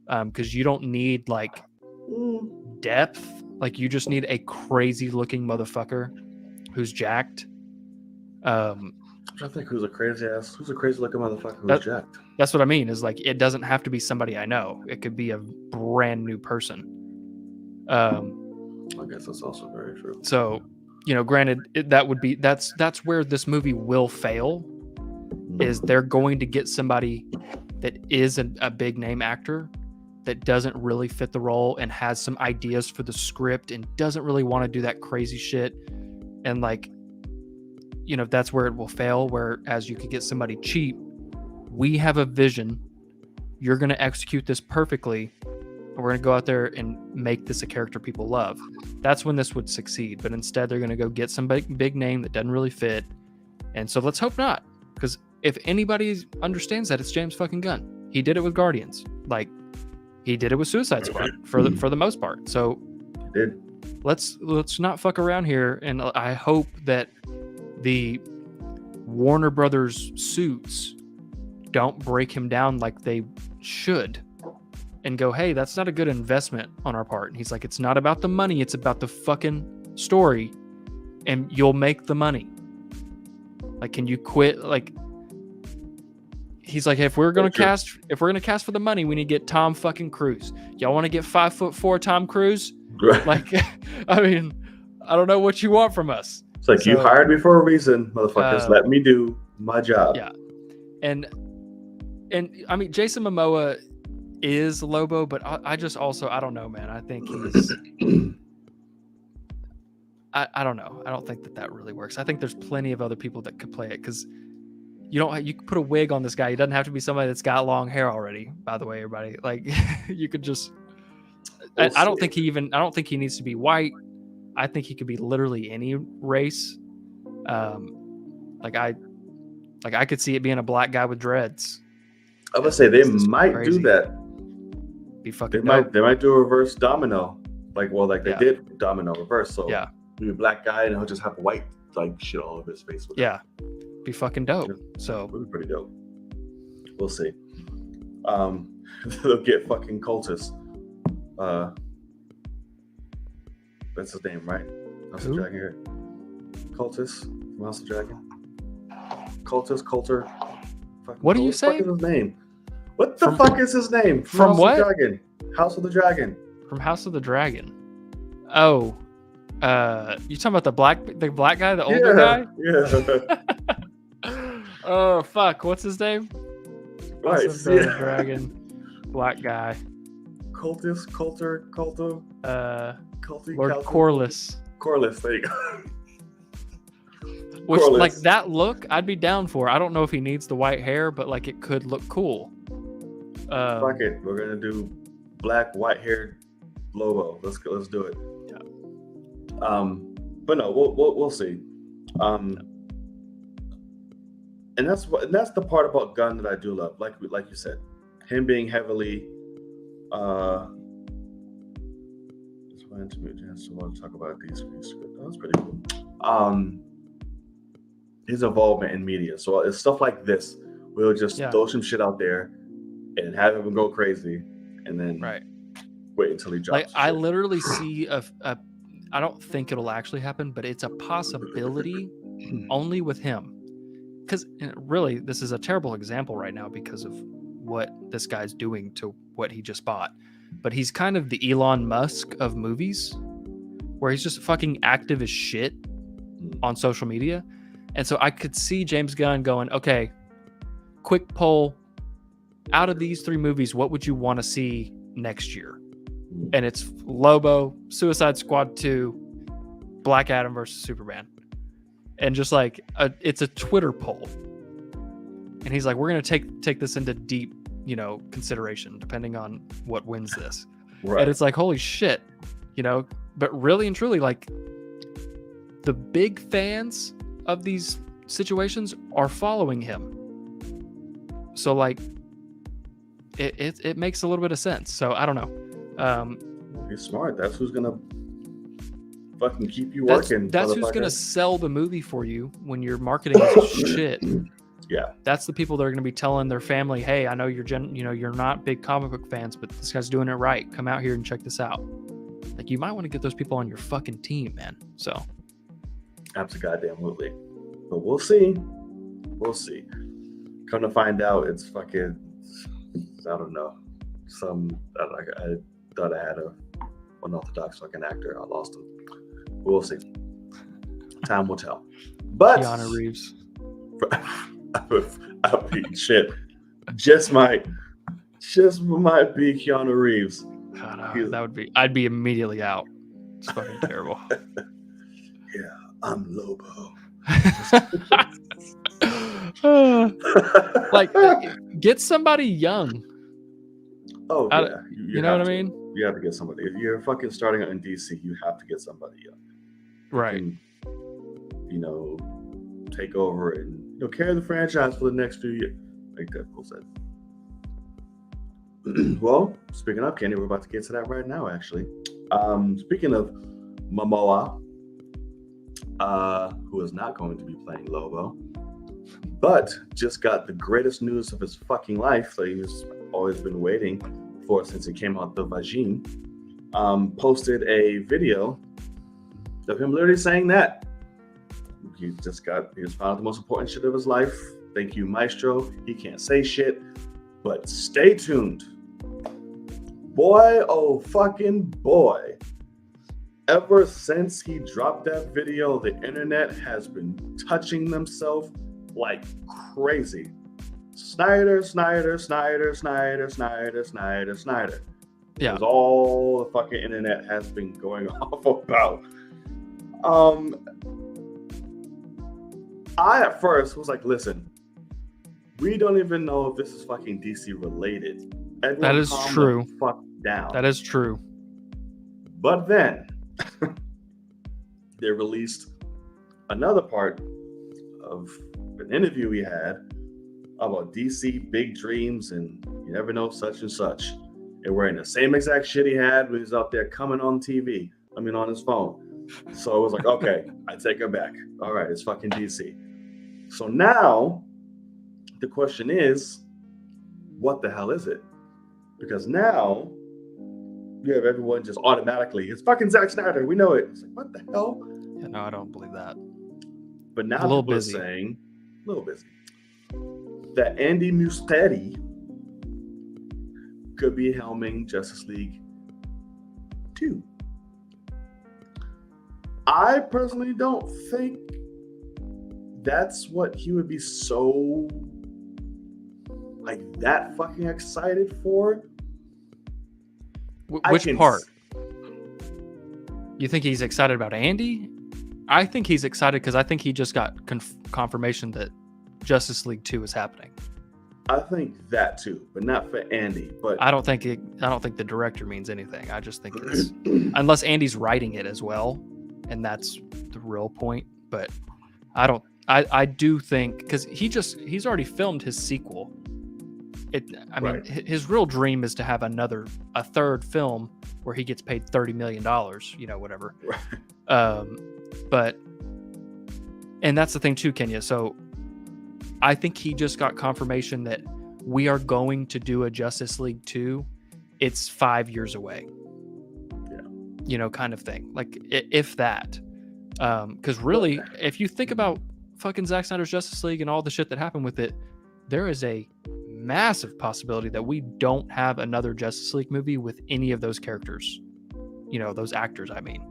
Because you don't need like depth. Like you just need a crazy looking motherfucker who's jacked. I think who's a crazy looking motherfucker who's jacked. That's what I mean. Is like it doesn't have to be somebody I know. It could be a brand new person. I guess that's also very true. So, granted, that's where this movie will fail. Is they're going to get somebody that is a big name actor that doesn't really fit the role and has some ideas for the script and doesn't really want to do that crazy shit and like, that's where it will fail. Whereas you could get somebody cheap. We have a vision. You're going to execute this perfectly. And we're going to go out there and make this a character people love. That's when this would succeed. But instead, they're going to go get some big name that doesn't really fit. And so let's hope not. Because if anybody understands that, it's James fucking Gunn. He did it with Guardians. Like, he did it with Suicide Squad for the most part. So He did. let's not fuck around here. And I hope that the Warner Brothers suits don't break him down like they should and go, hey, that's not a good investment on our part. And he's like, it's not about the money, it's about the fucking story, and you'll make the money. Like, can you quit? Like, he's like, hey, if we're gonna cast for the money, we need to get Tom fucking Cruise. Y'all want to get 5'4" Tom Cruise? Like, I mean, I don't know what you want from us. It's like, you hired me for a reason, motherfuckers. Let me do my job. Yeah. And I mean, Jason Momoa is Lobo, but I just also, I don't know, man. I think he's I don't know. I don't think that really works. I think there's plenty of other people that could play it, because you could put a wig on this guy. He doesn't have to be somebody that's got long hair already, by the way, everybody. Like, you could just I don't think he needs to be white. I think he could be literally any race. Like I could see it being a black guy with dreads. I would say they might do that. Be fucking They might do a reverse Domino, like they did Domino reverse. So yeah, be a black guy and he'll just have white like shit all over his face. Yeah, be fucking dope. So it'll be pretty dope. We'll see. They'll get fucking cultists. That's his name, right? House of Dragon here. Cultist from House of Dragon. Cultist, Coulter. What do you say? What is his name? What the fuck is his name? From House what? Of Dragon. House of the Dragon. From House of the Dragon. Oh, you talking about the black guy, the older guy? Yeah. Oh fuck! What's his name? Right. House of the Dragon. Black guy. Cultist, Coulter, Culto. Culty, Lord Calto. Corliss. Corliss. There you go. Which, Corliss. like, that look, I'd be down for. I don't know if he needs the white hair, but like, it could look cool. Fuck it, we're gonna do black, white-haired Lobo. Let's do it. Yeah. But no, we'll see. And that's the part about Gunn that I do love. Like you said, him being heavily. Just wanted to meet chance to want to talk about these. That's pretty cool. His involvement in media. So it's stuff like this. We'll just throw some shit out there and have him go crazy, and then wait until he drops. Like, I literally see I don't think it'll actually happen, but it's a possibility only with him. Because really, this is a terrible example right now because of what this guy's doing to what he just bought. But he's kind of the Elon Musk of movies, where he's just fucking active as shit on social media. And so I could see James Gunn going, okay, quick poll. Out of these 3 movies, what would you want to see next year? And it's Lobo, Suicide Squad 2, Black Adam versus Superman. And just like, it's a Twitter poll. And he's like, we're going to take this into deep, consideration, depending on what wins this. Right. And it's like, holy shit, but really and truly, like, the big fans of these situations are following him. So like, it makes a little bit of sense. So I don't know. He's smart. That's who's gonna fucking keep you working. That's who's gonna sell the movie for you when you're marketing this shit. Yeah. That's the people that are gonna be telling their family, hey, I know you're not big comic book fans, but this guy's doing it right. Come out here and check this out. Like, you might want to get those people on your fucking team, man. So absolutely. But we'll see. Come to find out, it's fucking, I don't know. I thought I had a unorthodox fucking actor. I lost him. We'll see. Time will tell. But Keanu Reeves. I mean, shit. Just might be Keanu Reeves. That would be. I'd be immediately out. It's fucking terrible. Yeah, I'm Lobo. Like, get somebody young. Oh yeah, you know what I mean? You have to get somebody. If you're fucking starting out in DC, you have to get somebody young. Right. Can, take over and carry the franchise for the next few years, like Deadpool said. Well, speaking of Kenny, we're about to get to that right now. Actually, speaking of Momoa, who is not going to be playing Lobo, but just got the greatest news of his fucking life that he's always been waiting for since he came out the vagine, posted a video of him literally saying that he just found the most important shit of his life. Thank you, Maestro. He can't say shit, but stay tuned. Boy, oh fucking boy. Ever since he dropped that video, the internet has been touching themselves like crazy. Snyder. Yeah. That's all the fucking internet has been going off about. I at first was like, listen, we don't even know if this is fucking DC related. Everyone that is true. Fuck down. That is true. But then they released another part of an interview we had about DC big dreams and you never know such and such. And wearing the same exact shit he had when he was out there coming on TV. I mean, on his phone. So it was like, okay, I take it back. All right, it's fucking DC. So now the question is, what the hell is it? Because now you have everyone just automatically, it's fucking Zack Snyder. We know it. It's like, what the hell? Yeah, no, I don't believe that. But now people are saying, a little busy, that Andy Muschietti could be helming Justice League 2. I personally don't think that's what he would be so that fucking excited for. Which part? You think he's excited about Andy? I think he's excited because I think he just got confirmation that Justice League 2 is happening. I think that too, but not for Andy. But I don't think the director means anything. I just think it's unless Andy's writing it as well, and that's the real point. But I do think because he's already filmed his sequel. Mean, his real dream is to have a third film where he gets paid $30 million, whatever. Right. And that's the thing too, Kenya. So I think he just got confirmation that we are going to do a Justice League 2. It's 5 years away. Yeah. Kind of thing. Like if that, because really, if you think about fucking Zack Snyder's Justice League and all the shit that happened with it, there is a massive possibility that we don't have another Justice League movie with any of those characters, those actors. I mean,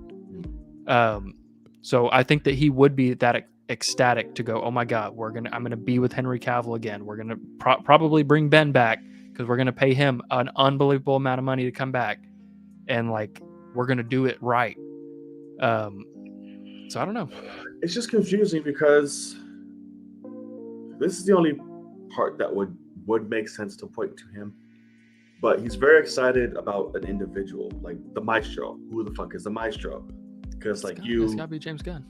so I think that he would be that ecstatic to go, oh my God, I'm gonna be with Henry Cavill again. We're gonna probably bring Ben back because we're gonna pay him an unbelievable amount of money to come back, and we're gonna do it right. So I don't know. It's just confusing because this is the only part that would make sense to point to him, but he's very excited about an individual like the Maestro. Who the fuck is the Maestro? Because it's gotta be James Gunn.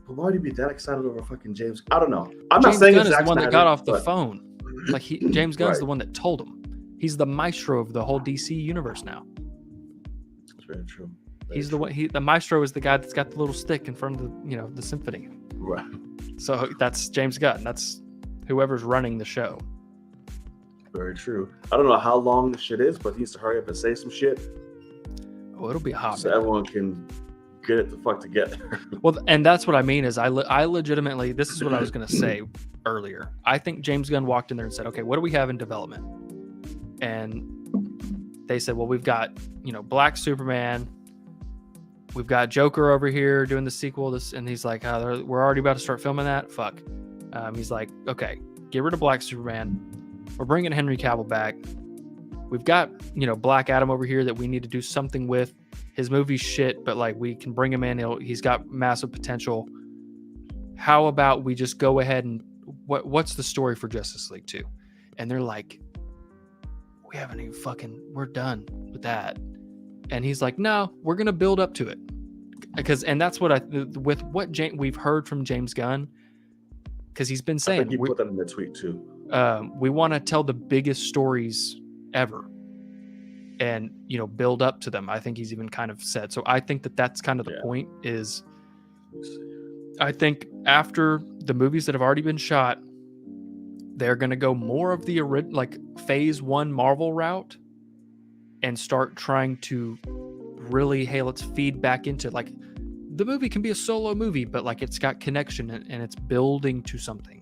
But why would you be that excited over fucking James? I don't know. I'm James not saying Gunn it's is the one that got off the but... phone. James Gunn's the one that told him. He's the Maestro of the whole DC universe now. That's very true. He's the one. The Maestro is the guy that's got the little stick in front of the symphony. Right. So that's James Gunn. That's whoever's running the show. Very true. I don't know how long the shit is, but he needs to hurry up and say some shit. Oh, it'll be hot. So everyone can get it the fuck together. Well, and that's what I mean is I legitimately, this is what I was going to say earlier. I think James Gunn walked in there and said, okay, what do we have in development? And they said, well, we've got, Black Superman. We've got Joker over here doing the sequel. And he's like, we're already about to start filming that. Fuck. He's like, okay, get rid of Black Superman. We're bringing Henry Cavill back. we've got, Black Adam over here that we need to do something with. His movie's shit, but like we can bring him in. He's got massive potential. How about we just go ahead and what's the story for Justice League 2? And they're like, we haven't even we're done with that. And he's like, no, we're going to build up to it. And that's what we've heard from James Gunn, because he's been saying, I think he put that in the tweet too. We want to tell the biggest stories ever and, build up to them. I think he's even kind of said. So I think that's kind of the point is, I think after the movies that have already been shot, they're going to go more of the phase 1 Marvel route and start trying to really, hey, let's feed back into like the movie can be a solo movie, but like it's got connection and it's building to something.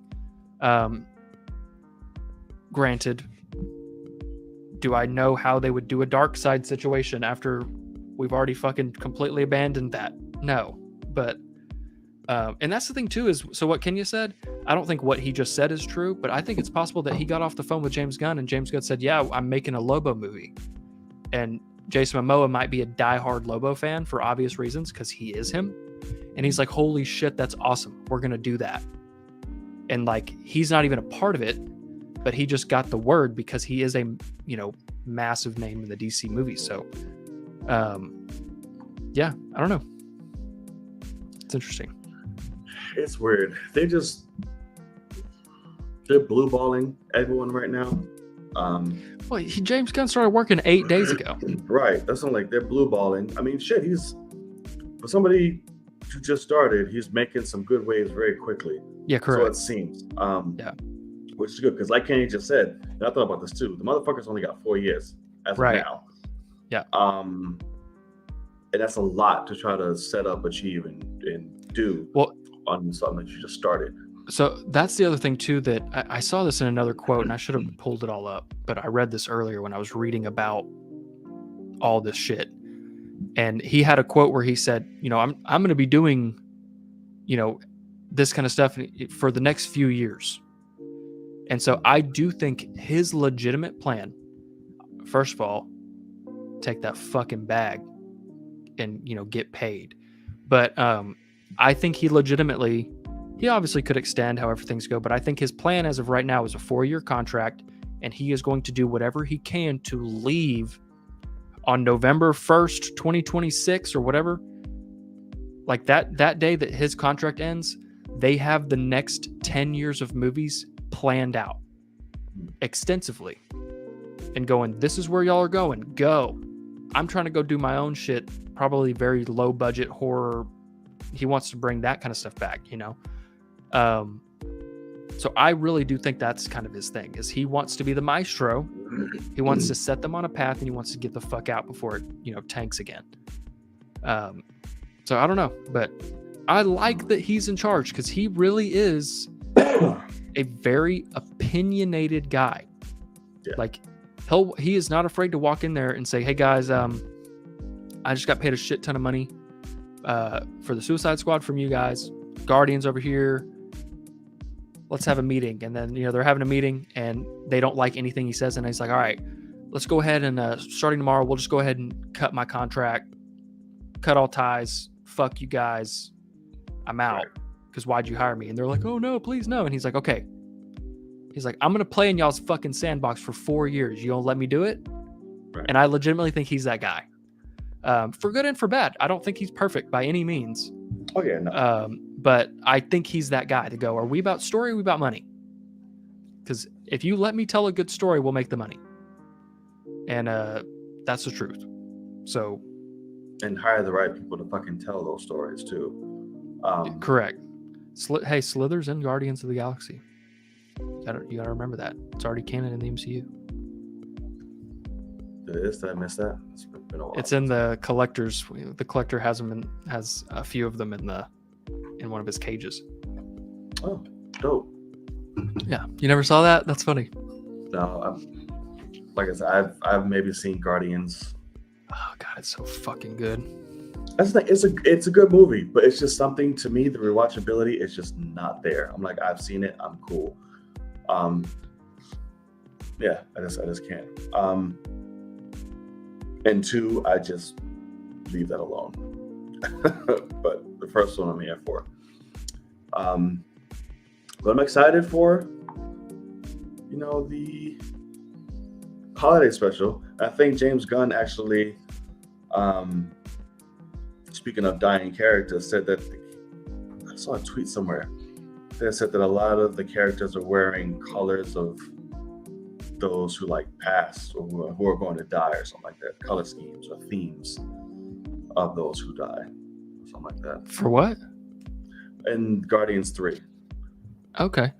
Granted, do I know how they would do a dark side situation after we've already fucking completely abandoned that? No, but and that's the thing too is, so what Kenya said, I don't think what he just said is true, but I think it's possible that he got off the phone with James Gunn and James Gunn said, yeah, I'm making a Lobo movie. And Jason Momoa might be a diehard Lobo fan for obvious reasons because he is him. And he's like, holy shit, that's awesome. We're going to do that. And like, he's not even a part of it, but he just got the word because he is a, massive name in the DC movies. So, yeah, I don't know. It's interesting. It's weird. They're blue balling everyone right now. Well, James Gunn started working 8 days ago. Right. That's not like they're blue balling. I mean, shit, for somebody who just started, he's making some good waves very quickly. Yeah, correct. So it seems. Yeah. Which is good, because like Kenny just said, and I thought about this too, the motherfucker's only got 4 years as of now. Yeah. And that's a lot to try to set up, achieve, and do on something that you just started. So that's the other thing too, that I saw this in another quote, and I should have pulled it all up, but I read this earlier when I was reading about all this shit. And he had a quote where he said, I'm going to be doing, this kind of stuff for the next few years. And so I do think his legitimate plan, first of all, take that fucking bag and, get paid. But I think he obviously could extend however things go, but I think his plan as of right now is a 4-year contract, and he is going to do whatever he can to leave on November 1st, 2026 or whatever. Like that day that his contract ends, they have the next 10 years of movies planned out extensively and going, this is where y'all are going. Go. I'm trying to go do my own shit, probably very low budget horror. He wants to bring that kind of stuff back, So I really do think that's kind of his thing, is he wants to be the maestro. He wants to set them on a path, and he wants to get the fuck out before it, tanks again. So I don't know, but I like that he's in charge, because he really is a very opinionated guy. Yeah. Like he is not afraid to walk in there and say, hey guys, I just got paid a shit ton of money for the Suicide Squad from you guys. Guardians over here. Let's have a meeting. And then, they're having a meeting and they don't like anything he says. And he's like, all right, let's go ahead and starting tomorrow, we'll just go ahead and cut my contract, cut all ties. Fuck you guys. I'm out. Because why'd you hire me? And they're like, oh no, please no. And he's like, okay. He's like, I'm going to play in y'all's fucking sandbox for 4 years. You gonna let me do it? Right. And I legitimately think he's that guy. For good and for bad. I don't think he's perfect by any means. Oh yeah, no. But I think he's that guy to go, are we about story or are we about money? Because if you let me tell a good story, we'll make the money. And that's the truth. So. And hire the right people to fucking tell those stories too. Correct. Hey, Slither's in Guardians of the Galaxy. You gotta remember that. It's already canon in the MCU. It is? Did I miss that? It's been a while. It's in the collectors. The collector has a few of them in one of his cages. Oh, dope. Yeah, you never saw that? That's funny. No, like I said, I've maybe seen Guardians. Oh god, it's so fucking good. That's like it's a good movie, but it's just something to me. The rewatchability is just not there. I'm like, I've seen it. I'm cool. Yeah, I just can't. And 2, I just leave that alone. But the first one I'm here for. But I'm excited for, the holiday special. I think James Gunn actually, speaking of dying characters, said that I saw a tweet somewhere that said that a lot of the characters are wearing colors of those who pass or who are going to die or something like that. Color schemes or themes of those who die, something like that. For what? In Guardians 3. Okay.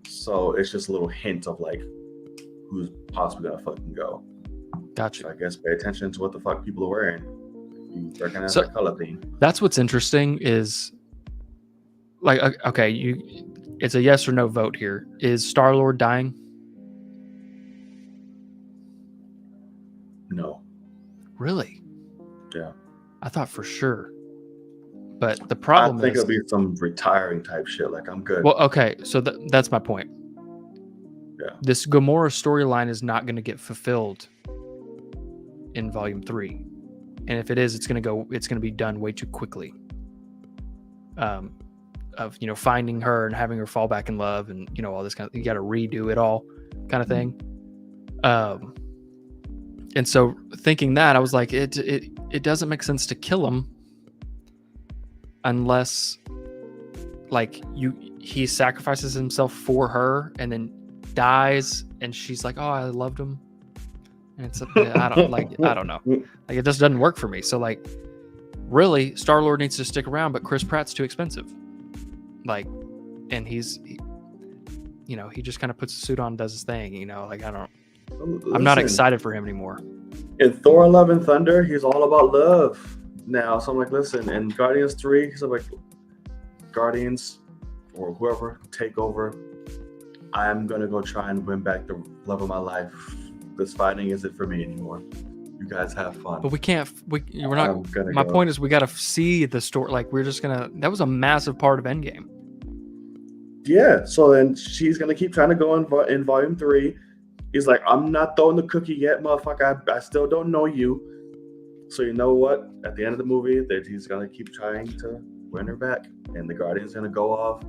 So it's just a little hint of who's possibly gonna fucking go. Gotcha. So I guess pay attention to what the fuck people are wearing. You recognize that color theme. That's what's interesting is okay, it's a yes or no vote here. Is Star-Lord dying? No. Really? Yeah. I thought for sure. But the problem I think it'll be some retiring type shit. I'm good. Well, okay, so that's my point. Yeah. This Gamora storyline is not going to get fulfilled in Volume 3. And if it is, it's going to be done way too quickly. Of finding her and having her fall back in love and all this kind of, you got to redo it all kind of thing. And so thinking that, I was like, it doesn't make sense to kill him unless he sacrifices himself for her and then dies and she's like, oh, I loved him. And it's I don't know. It just doesn't work for me. So really, Star-Lord needs to stick around, but Chris Pratt's too expensive. And he just kind of puts a suit on and does his thing, I'm not excited for him anymore. In Thor: Love and Thunder, he's all about love now. So I'm listen, in Guardians 3, he's Guardians or whoever take over. I'm gonna go try and win back the love of my life. This fighting isn't for me anymore. You guys have fun. But we can't. We're not. My point is, we got to see the story. We're just gonna. That was a massive part of Endgame. Yeah. So then she's gonna keep trying to go in Volume 3. He's like, I'm not throwing the cookie yet, motherfucker. I still don't know you. So you know what? At the end of the movie, that he's gonna keep trying to win her back, and the Guardian's gonna go off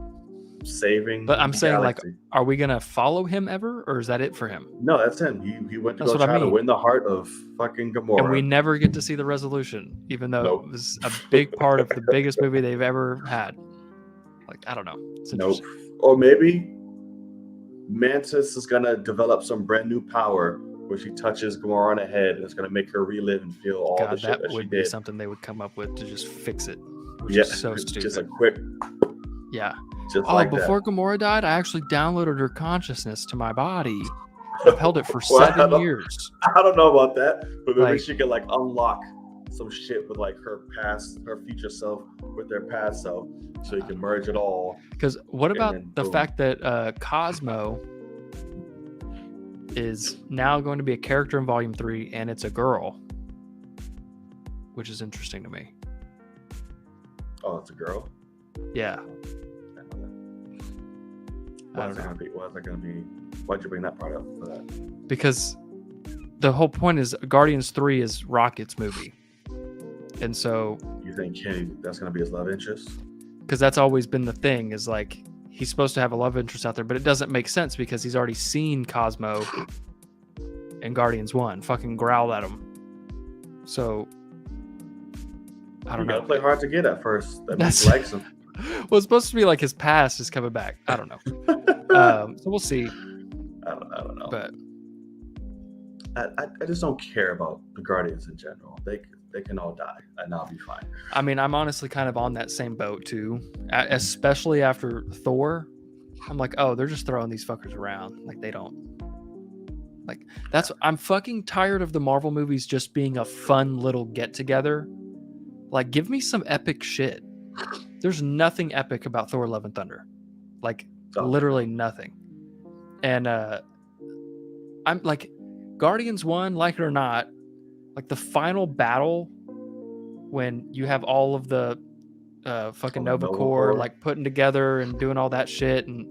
saving. But I'm saying, galaxy. Are we gonna follow him ever, or is that it for him? No, that's him. He went to go try to win the heart of fucking Gamora. And we never get to see the resolution, even though it was a big part of the biggest movie they've ever had. I don't know. Nope. Or maybe Mantis is gonna develop some brand new power where she touches Gamora on the head and it's gonna make her relive and feel all the shit that would be something they would come up with to just fix it. Which is so stupid. Just a quick. Yeah. Just before Gamora died, I actually downloaded her consciousness to my body. I've held it for 7 years. I don't know about that, but maybe she could unlock some shit with her future self with their past self, so you can merge it all. Because what about the fact that Cosmo is now going to be a character in Volume 3, and it's a girl, which is interesting to me. Oh, it's a girl? Yeah. Why'd you bring that part up for that? Because the whole point is Guardians 3 is Rocket's movie. And so... You think that's going to be his love interest? Because that's always been the thing, is he's supposed to have a love interest out there, but it doesn't make sense because he's already seen Cosmo in Guardians 1 fucking growl at him. So... I don't know. You gotta play hard to get at first. That means he likes him. Well, it's supposed to be his past is coming back. I don't know. So we'll see. I don't know. But I just don't care about the Guardians in general. They can all die, and I'll be fine. I mean, I'm honestly kind of on that same boat too, especially after Thor. I'm oh, they're just throwing these fuckers around. They don't. I'm fucking tired of the Marvel movies just being a fun little get together. Give me some epic shit. There's nothing epic about Thor: Love and Thunder. Literally nothing. And I'm Guardians 1, like it or not, the final battle when you have all of the fucking Nova Corps putting together and doing all that shit, and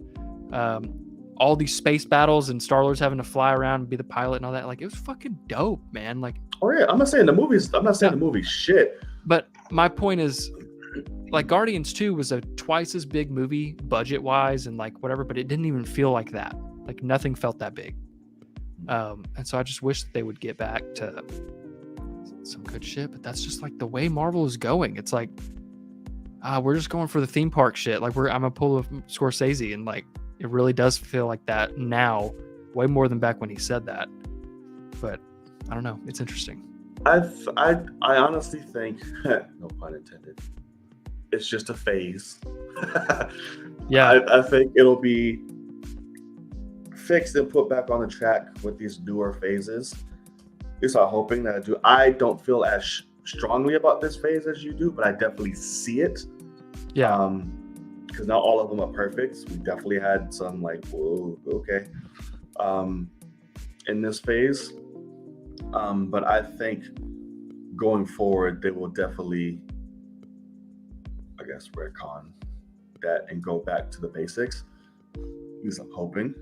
all these space battles and Star-Lord's having to fly around and be the pilot and all that. Like, it was fucking dope, man. Like, oh yeah, I'm not saying the movie's shit. But my point is, like, Guardians 2 was a twice as big movie budget-wise and like whatever, but it didn't even feel like that. Like, nothing felt that big. And so I just wish that they would get back to some good shit, but that's just like the way Marvel is going. It's like, we're just going for the theme park shit. Like, I'm a pull of Scorsese, and like, it really does feel like that now, way more than back when he said that. But I don't know. It's interesting. I honestly think, no pun intended, it's just a phase. Yeah. I think it'll be fixed and put back on the track with these newer phases. At least I'm hoping that I do. I don't feel as strongly about this phase as you do, but I definitely see it. Yeah. Because not all of them are perfect. We definitely had some like, whoa, okay, in this phase. But I think going forward, they will definitely, I guess, retcon that and go back to the basics. At least I'm hoping.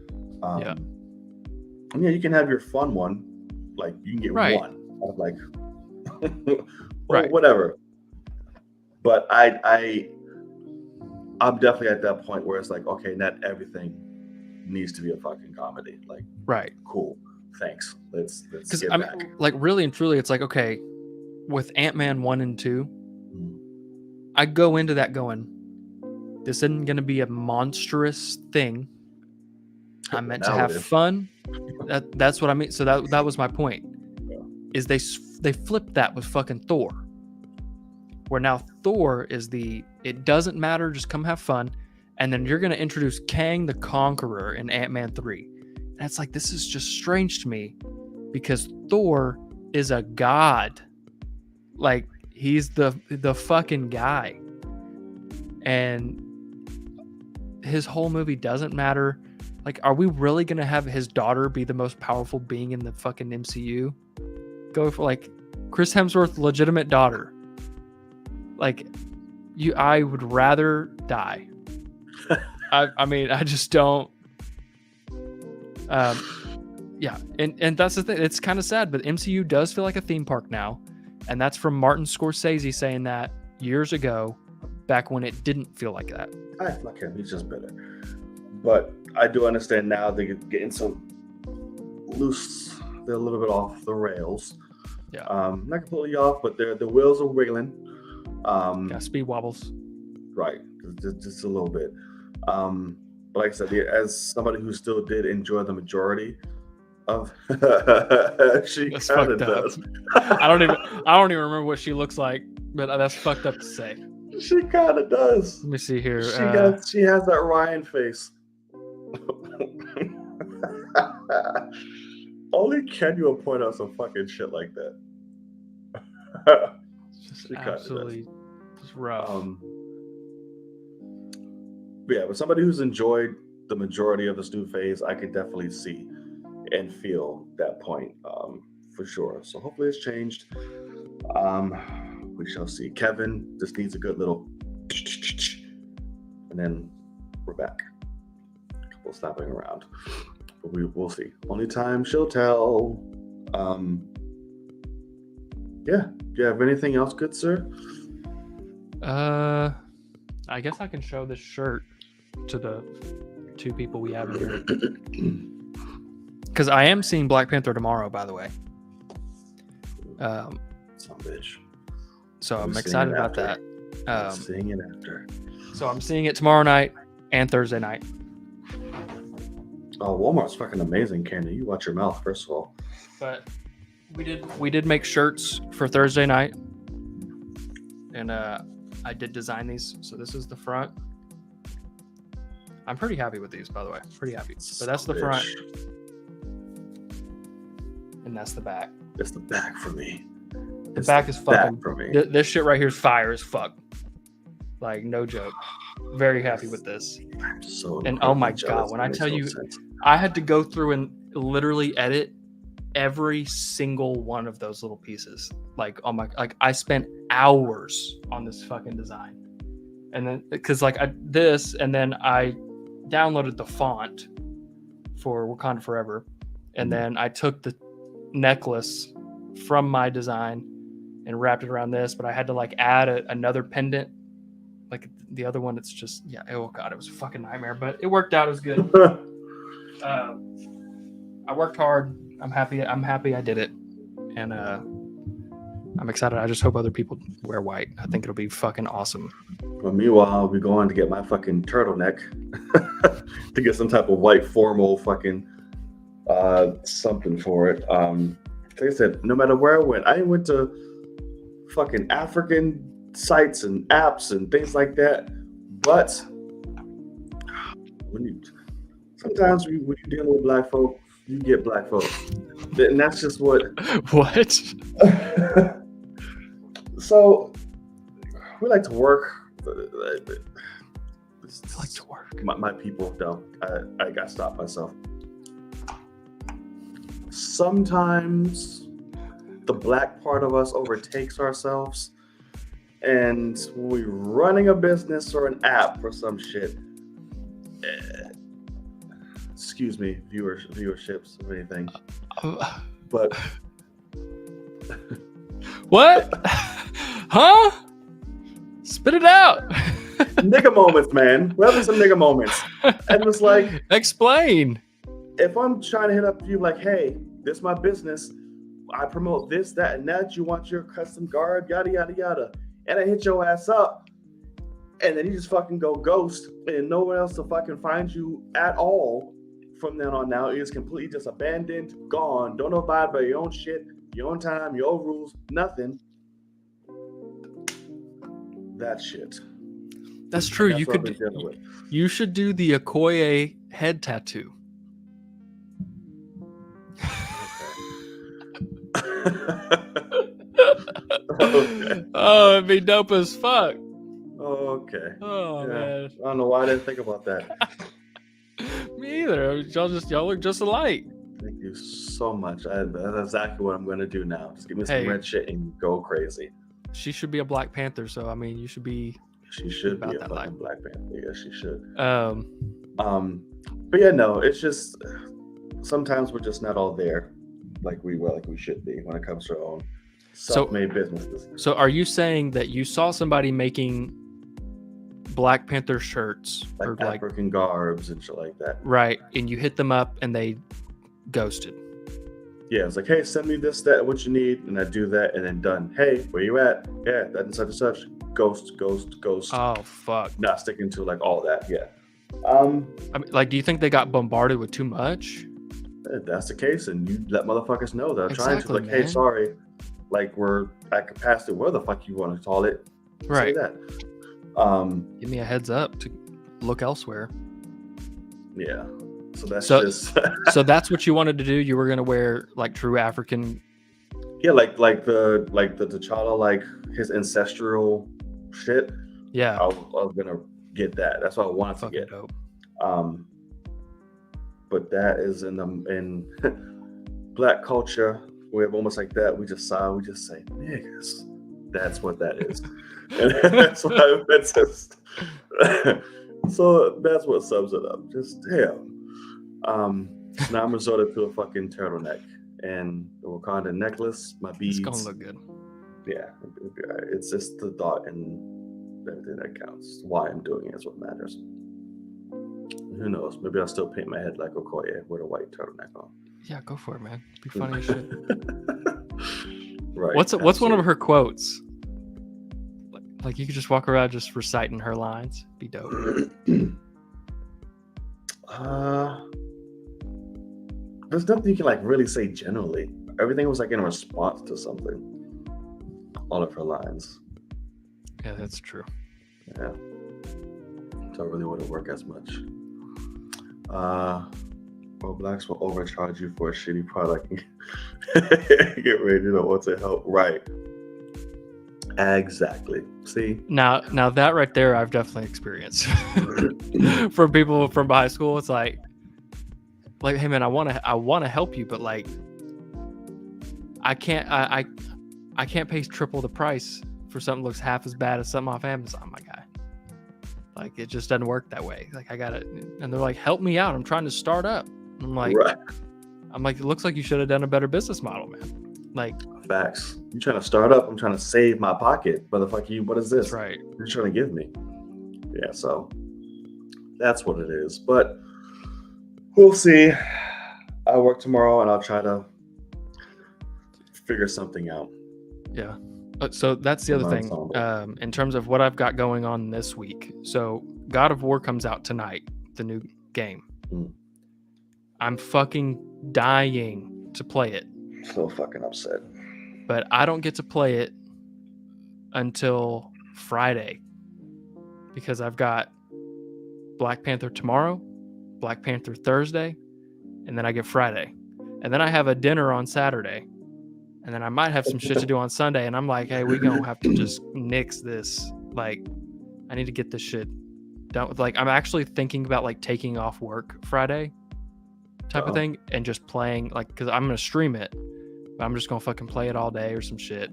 Yeah. And yeah, you can have your fun one. Like, you can get one. I'm like, right. Whatever. But I'm definitely at that point where it's like, okay, not everything needs to be a fucking comedy. Like, right. Cool. Thanks. Let's because get back. Like, really and truly, it's like, okay, with Ant-Man 1 and 2, I go into that going, this isn't going to be a monstrous thing. I'm meant to have fun. That's what I mean. So that was my point. Yeah. Is they flipped that with fucking Thor, where now Thor is it doesn't matter, just come have fun, and then you're going to introduce Kang the Conqueror in Ant-Man 3. And it's like, this is just strange to me, because Thor is a god. Like, he's the fucking guy. And his whole movie doesn't matter. Like, are we really going to have his daughter be the most powerful being in the fucking MCU? Go for, like, Chris Hemsworth's legitimate daughter. Like, I would rather die. I mean, I just don't. Yeah, and that's the thing. It's kind of sad, but MCU does feel like a theme park now, and that's from Martin Scorsese saying that years ago, back when it didn't feel like that. I like him. He's just better. But I do understand now they're getting some loose. They're a little bit off the rails. Yeah. Not completely off, but the wheels are wiggling. Yeah, speed wobbles. Right, just a little bit. But like I said, as somebody who still did enjoy the majority of, she kind of does. I don't even remember what she looks like, but that's fucked up to say. She kind of does. Let me see here. She has that Ryan face. Only Ken will point out some fucking shit like that. Just absolutely just rough. Yeah, but somebody who's enjoyed the majority of this new phase, I could definitely see and feel that point, for sure. So hopefully it's changed. We shall see. Kevin just needs a good little, and then we're back. A couple snapping around, but we'll see. Only time she'll tell. Yeah. Do you have anything else, good sir? I guess I can show this shirt to the two people we have here, because I am seeing Black Panther tomorrow, by the way. Some bitch. So I'm excited about that. Seeing it after. So I'm seeing it tomorrow night and Thursday night. Oh, Walmart's fucking amazing, Candy. You watch your mouth, first of all. But we did make shirts for Thursday night, and I did design these. So this is the front. I'm pretty happy with these, by the way. Pretty happy. But that's the front, and that's the back. It's the back for me. The back is fucking for me. This shit right here is fire as fuck. Like, no joke. Very happy with this. I'm so and oh my god, when I tell you, I had to go through and literally edit every single one of those little pieces. Like, I spent hours on this fucking design. And then, because like and then I downloaded the font, for Wakanda Forever, and then I took the necklace from my design and wrapped it around this, but I had to like add another pendant. Like the other one, it's just oh god, it was a fucking nightmare, but it worked out. It was good. I worked hard. I'm happy I did it, and I'm excited. I just hope other people wear white. I think it'll be fucking awesome. Well, meanwhile, I'll be going to get my fucking turtleneck to get some type of white formal fucking something for it. Like I said, no matter where I went to fucking African sites and apps and things like that. But sometimes when you're dealing with black folk, you get black folk, and that's just what. What? So we like to work. I like to work. My people don't. I got to stop myself. Sometimes the black part of us overtakes ourselves, and when we're running a business or an app or some shit, excuse me, viewerships or anything, but what? Huh? Spit it out. Nigga moments, man. We're having some nigga moments, and it's like, explain. If I'm trying to hit up you like, hey, this is my business, I promote this, that, and that, you want your custom garb, yada, yada, yada, and I hit your ass up, and then you just fucking go ghost, and no one else to fucking find you at all from then on now. It's completely just abandoned, gone, don't abide by your own shit, your own time, your own rules, nothing. That shit. That's true. You should do the Okoye head tattoo. Okay. Oh, it'd be dope as fuck. Okay. Oh yeah. man. I don't know why I didn't think about that. Me either. Y'all look just alike. Thank you so much. That's exactly what I'm gonna do now. Just give me some red shit and go crazy. She should be a Black Panther, so I mean, you should be. She should be a fucking Black Panther. Yeah, she should. But yeah, no, it's just sometimes we're just not all there like we should be when it comes to our own self-made businesses. So are you saying that you saw somebody making Black Panther shirts like African garbs and shit like that? Right, and you hit them up and they ghosted. Yeah, it's like, hey, send me this, that, what you need, and I do that, and then done. Hey, where you at? Yeah, that and such and such. Ghost. Oh fuck. Not sticking to like all that. Yeah. I mean, like, do you think they got bombarded with too much? If that's the case, and you let motherfuckers know they're trying to, like, man. hey, sorry, like, we're at capacity. Where the fuck you want to call it? Right. Say that. Give me a heads up to look elsewhere. Yeah. So that's just. So that's what you wanted to do. You were gonna wear like true African. Yeah, like the T'Challa, like his ancestral shit. Yeah. I was gonna get that. That's what I wanted to get. Dope. But that is in Black culture. We have almost like that. We just say niggas. That's what that is. And that's why it's just. So that's what sums it up. Just hell. Now I'm resorted to a fucking turtleneck and the Wakanda necklace, my beads. It's gonna look good. Yeah, it's just the thought and everything that counts. Why I'm doing it is what matters. Who knows? Maybe I'll still paint my head like Okoye with a white turtleneck on. Yeah, go for it, man. Be funny as shit. Right. What's one of her quotes? Like you could just walk around just reciting her lines. Be dope. There's nothing you can like really say generally. Everything was like in response to something. All of her lines. Yeah, that's true. Yeah. So I really wouldn't work as much. Well, blacks will overcharge you for a shitty product and get ready to want to help. Right. Exactly. See? Now that right there, I've definitely experienced. From people from high school, it's like, hey man, I want to help you, but like, I can't pay triple the price for something that looks half as bad as something off Amazon, my guy. Like, it just doesn't work that way. Like, I got it, and they're like, help me out. I'm trying to start up. I'm I'm like, Right. it looks like you should have done a better business model, man. Like, Facts. You trying to start up? I'm trying to save my pocket, motherfucker. You, what is this? that's right. You're trying to give me? Yeah. So that's what it is. But we'll see. I work tomorrow, and I'll try to figure something out. Yeah. So that's the other thing. In terms of what I've got going on this week. So God of War comes out tonight, the new game. I'm fucking dying to play it. So fucking upset. But I don't get to play it until Friday because I've got Black Panther tomorrow, Black Panther Thursday, and then I get Friday. And then I have a dinner on Saturday. And then I might have some shit to do on Sunday. And I'm like, hey, we gonna have to just nix this. Like, I need to get this shit done. Like, I'm actually thinking about like taking off work Friday type of thing and just playing, like, because I'm gonna stream it. But I'm just gonna fucking play it all day or some shit.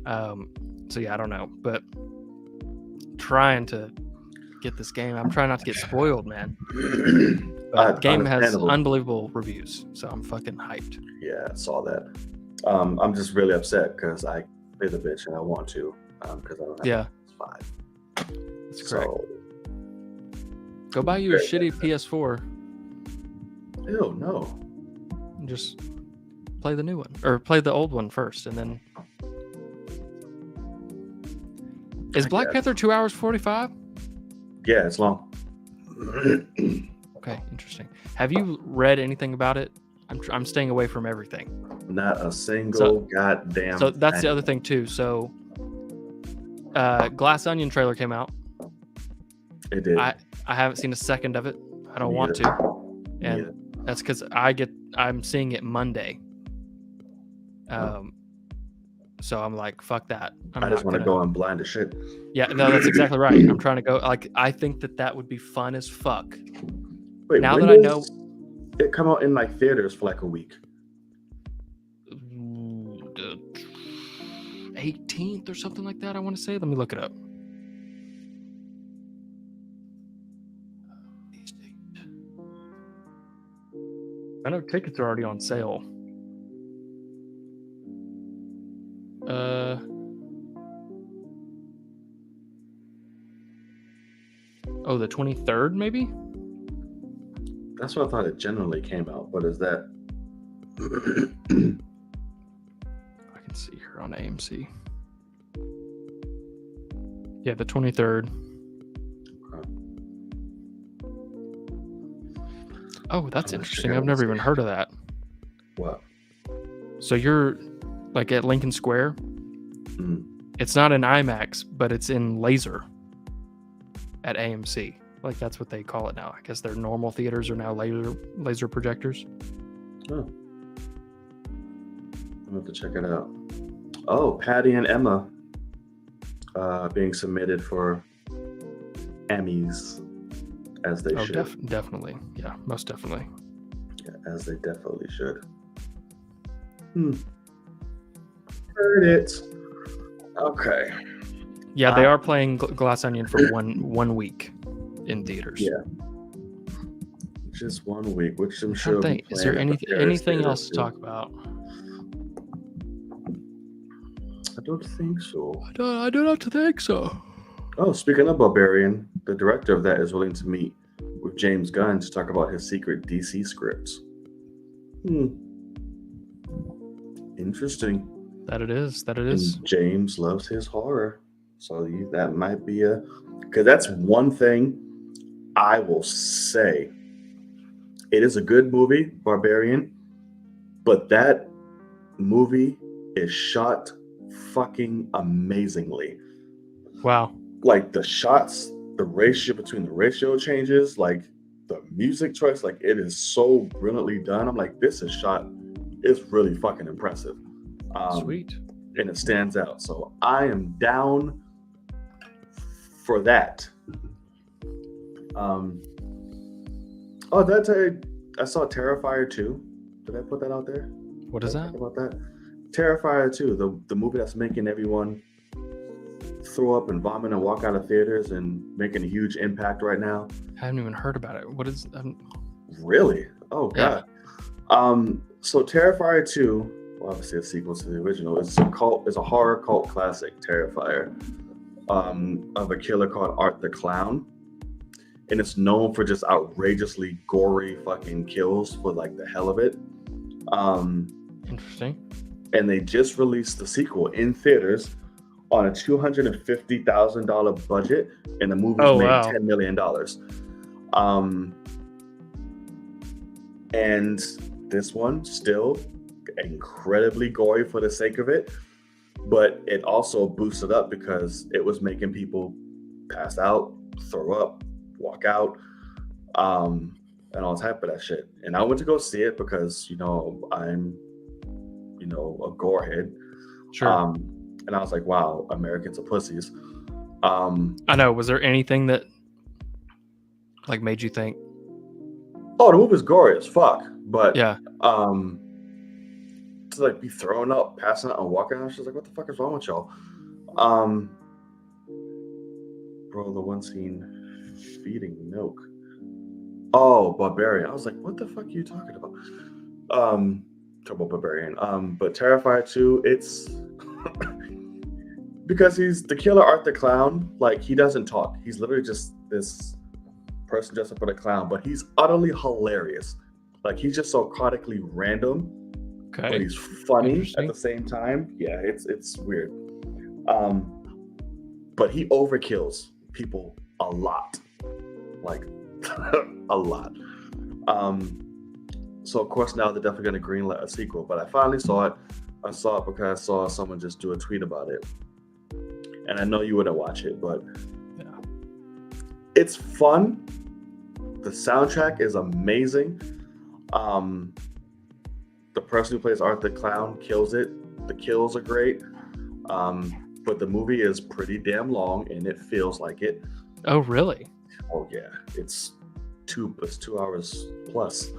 So yeah, I don't know. But trying to get this game. I'm trying not to get spoiled, man. But the game has unbelievable reviews. So I'm fucking hyped. Yeah, I saw that. I'm just really upset because I play the bitch and I want to because I don't have PS5. That's correct. Go buy you a shitty PS4. Ew, no. And just play the new one or play the old one first, and then. Is Black Panther 2 hours 45? Yeah, it's long. Okay, interesting. Have you read anything about it? I'm staying away from everything. Not a single goddamn. So that's the other thing too. So, Glass Onion trailer came out. It did. I haven't seen a second of it. I don't want to, and that's because I'm seeing it Monday. So I'm like, fuck that. I just want to go on blind as shit. Yeah, no, that's exactly right. I'm trying to go. Like, I think that would be fun as fuck. Wait, now that I know. It come out in like theaters for like a week. The 18th or something like that, I want to say. Let me look it up. I know tickets are already on sale. The 23rd, maybe? That's what I thought it generally came out, but is that... I can see her on AMC. Yeah, the 23rd. Oh, that's interesting. I've never even heard of that. What? So you're like at Lincoln Square. Mm. It's not in IMAX, but it's in laser at AMC. Like, that's what they call it now. I guess their normal theaters are now laser projectors. Oh. I'll have to check it out. Oh, Patty and Emma being submitted for Emmys, as they should. Definitely. Yeah, most definitely. Yeah, as they definitely should. Heard it. Okay. Yeah, they are playing Glass Onion for one week in theaters. Yeah. Just 1 week, which I'm sure. Is there anything else to talk about? I don't think so. I do not think so. Oh, speaking of Barbarian, the director of that is willing to meet with James Gunn to talk about his secret DC scripts. Interesting. That it is. And James loves his horror. So that might be because that's one thing I will say. It is a good movie, Barbarian, but that movie is shot fucking amazingly. Wow. Like the shots, the ratio between the ratio changes, like the music choice, like it is so brilliantly done. I'm like, this is shot, it's really fucking impressive. Sweet. And it stands out. So I am down for that. I saw Terrifier 2. Did I put that out there? What is that? About that? Terrifier 2, the movie that's making everyone throw up and vomit and walk out of theaters and making a huge impact right now. I haven't even heard about it. What is? Really? Oh god. So Terrifier 2, well, obviously a sequel to the original, is a horror cult classic, Terrifier, of a killer called Art the Clown. And it's known for just outrageously gory fucking kills for like the hell of it. Interesting. And they just released the sequel in theaters on a $250,000 budget, and the movie's made $10 million. And this one still incredibly gory for the sake of it, but it also boosted up because it was making people pass out, throw up, walk out, and all type of that shit. And I went to go see it because I'm a gorehead. Sure. And I was like, wow, Americans are pussies. I know. Was there anything that like made you think? Oh, the movie's gory as fuck, but yeah, to like be throwing up, passing out, and walking out, she's like, what the fuck is wrong with y'all? Bro, the one scene feeding milk. Oh, Barbarian. I was like, what the fuck are you talking about? Talk about Barbarian. But Terrifier 2, it's because he's the killer Art the Clown. Like, he doesn't talk. He's literally just this person dressed up as a clown, but he's utterly hilarious. Like, he's just so chronically random, but he's funny at the same time. Yeah, it's weird. But he overkills people a lot, like a lot. So of course now they're definitely going to greenlight a sequel. But I finally saw it. I saw it because I saw someone just do a tweet about it, and I know you wouldn't watch it, but yeah, it's fun. The soundtrack is amazing. The person who plays Art the Clown kills it. The kills are great. But the movie is pretty damn long, and it feels like it. Oh, really? Oh yeah, it's 2 hours plus.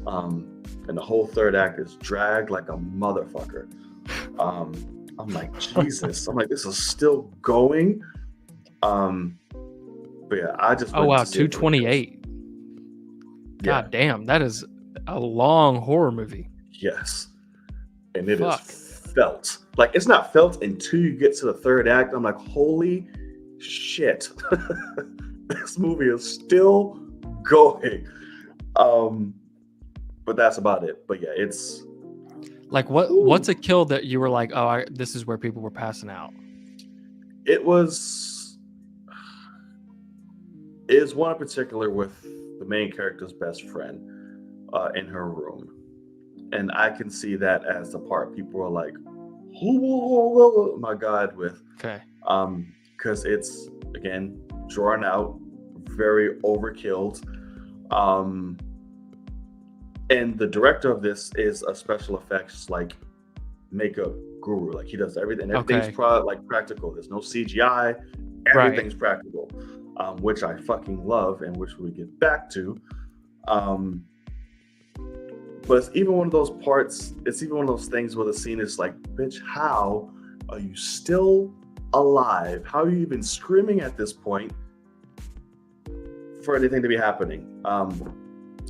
And the whole third act is dragged like a motherfucker. I'm like, Jesus. I'm like, this is still going. But yeah, I just. Oh wow, 228. God Yeah. damn, that is a long horror movie. Yes, and it is felt like it's not felt until you get to the third act. I'm like, holy shit, this movie is still going. But that's about it. But yeah, it's like what's a kill that you were like, oh, this is where people were passing out? It is one in particular with the main character's best friend in her room, and I can see that as the part people are like, oh my god, with because it's again drawn out, very overkilled. And the director of this is a special effects like makeup guru. Like, he does everything. Everything's practical. There's no CGI. Everything's practical, which I fucking love, and which we get back to. But it's even one of those parts. It's even one of those things where the scene is like, bitch, how are you still alive? How are you even screaming at this point for anything to be happening?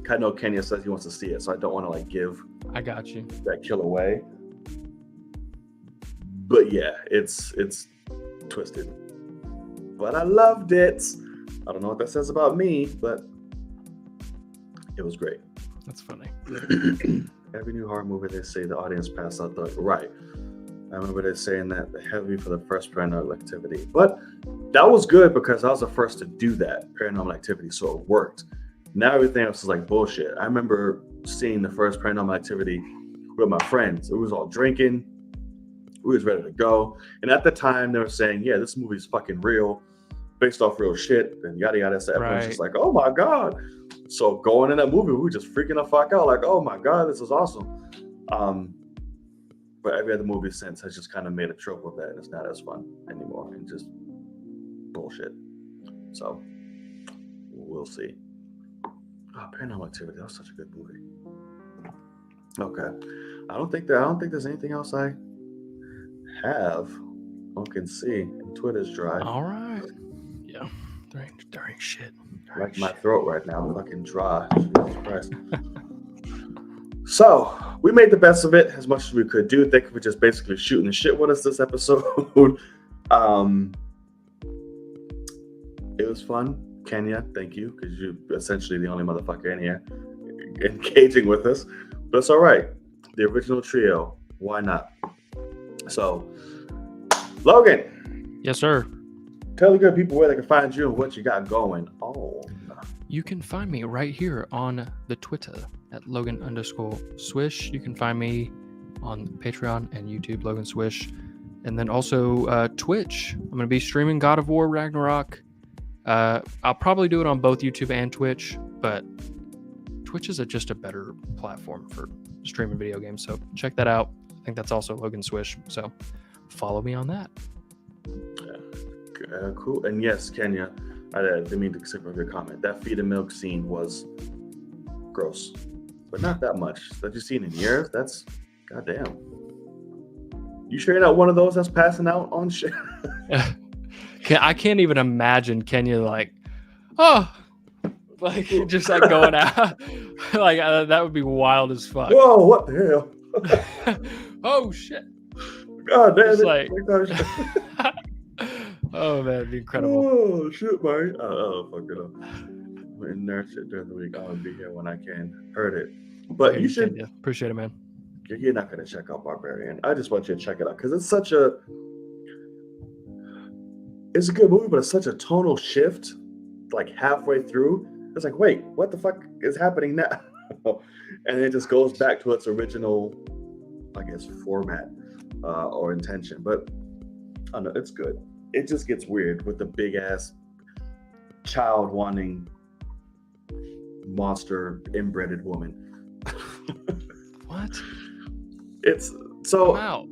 I know Kenya says he wants to see it, so I don't want to like give that kill away. But yeah, it's twisted. But I loved it. I don't know what that says about me, but it was great. That's funny. Every new horror movie, they say the audience passed out. Right. I remember they saying that heavy for the first Paranormal Activity. But that was good because I was the first to do that, Paranormal Activity, so it worked. Now everything else is like bullshit. I remember seeing the first Paranormal Activity with my friends. It was all drinking. We was ready to go. And at the time, they were saying, yeah, this movie's fucking real, based off real shit, and yada yada. So everyone's just like, oh my God. So going in that movie, we were just freaking the fuck out, like, oh my God, this is awesome. But every other movie since has just kind of made a trope of that, and it's not as fun anymore, and just bullshit. So we'll see. Oh, Paranormal Activity, that was such a good movie. Okay. I don't think there's anything else I have or can see. And Twitter's dry. All right. Yeah. There ain't shit. Like my throat right now, fucking dry. Jesus Christ. So we made the best of it as much as we could do. Thank you for just basically shooting the shit with us this episode. It was fun. Kenya, thank you, because you're essentially the only motherfucker in here engaging with us. But it's all right. The original trio. Why not? So, Logan. Yes, sir. Tell the good people where they can find you and what you got going on. You can find me right here on the Twitter at Logan_Swish. You can find me on Patreon and YouTube, Logan Swish. And then also Twitch. I'm going to be streaming God of War Ragnarok. I'll probably do it on both YouTube and Twitch, but Twitch is just a better platform for streaming video games. So check that out. I think that's also Logan Swish. So follow me on that. Cool. And yes, Kenya, I didn't mean to skip over your comment. That feed and milk scene was gross, but not that much. That you've seen in years. That's goddamn. You sure you're not one of those that's passing out on shit? I can't even imagine Kenya like, oh, like just like going out. Like that would be wild as fuck. Whoa, what the hell? Oh shit. God damn It's it. like, oh man, it'd be incredible. Oh shit, man. Oh, fuck it up. I'm in nurse shit during the week. I'm gonna be here when I can. Heard it. But Hey, you should. Kenya. Appreciate it, man. You're not gonna check out Barbarian. I just want you to check it out because it's such a. It's a good movie, but it's such a tonal shift. Like halfway through, it's like, wait, what the fuck is happening now? And it just goes back to its original, I guess, format or intention. But I don't know, it's good. It just gets weird with the big ass child wanting monster inbreded woman. What? It's so. I'm out.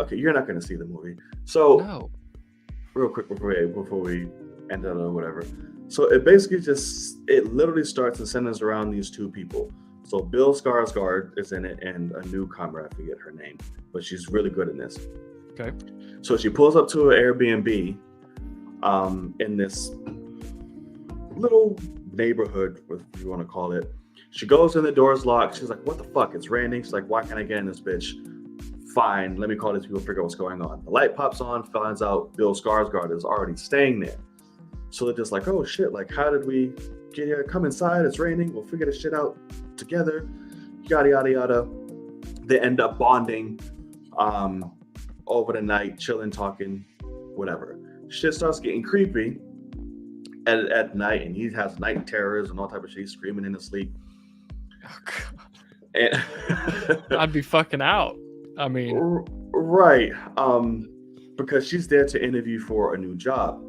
Okay, you're not going to see the movie. So, No. real quick before we end it or whatever. So it basically it literally starts and centers around these two people. So Bill Skarsgård is in it and a newcomer, I forget her name, but she's really good in this. Okay. So she pulls up to an Airbnb in this little neighborhood, if you want to call it. She goes in, the door's locked. She's like, what the fuck? It's raining. She's like, why can't I get in this bitch? Fine, let me call these people, figure out what's going on. The light pops on, finds out Bill Skarsgård is already staying there. So they're just like, oh shit, like how did we get here? Come inside, it's raining, we'll figure this shit out together. Yada, yada, yada. They end up bonding over the night, chilling, talking, whatever. Shit starts getting creepy at night, and he has night terrors and all type of shit. He's screaming in his sleep. Oh, God. And I'd be fucking out. I mean, right. Because she's there to interview for a new job.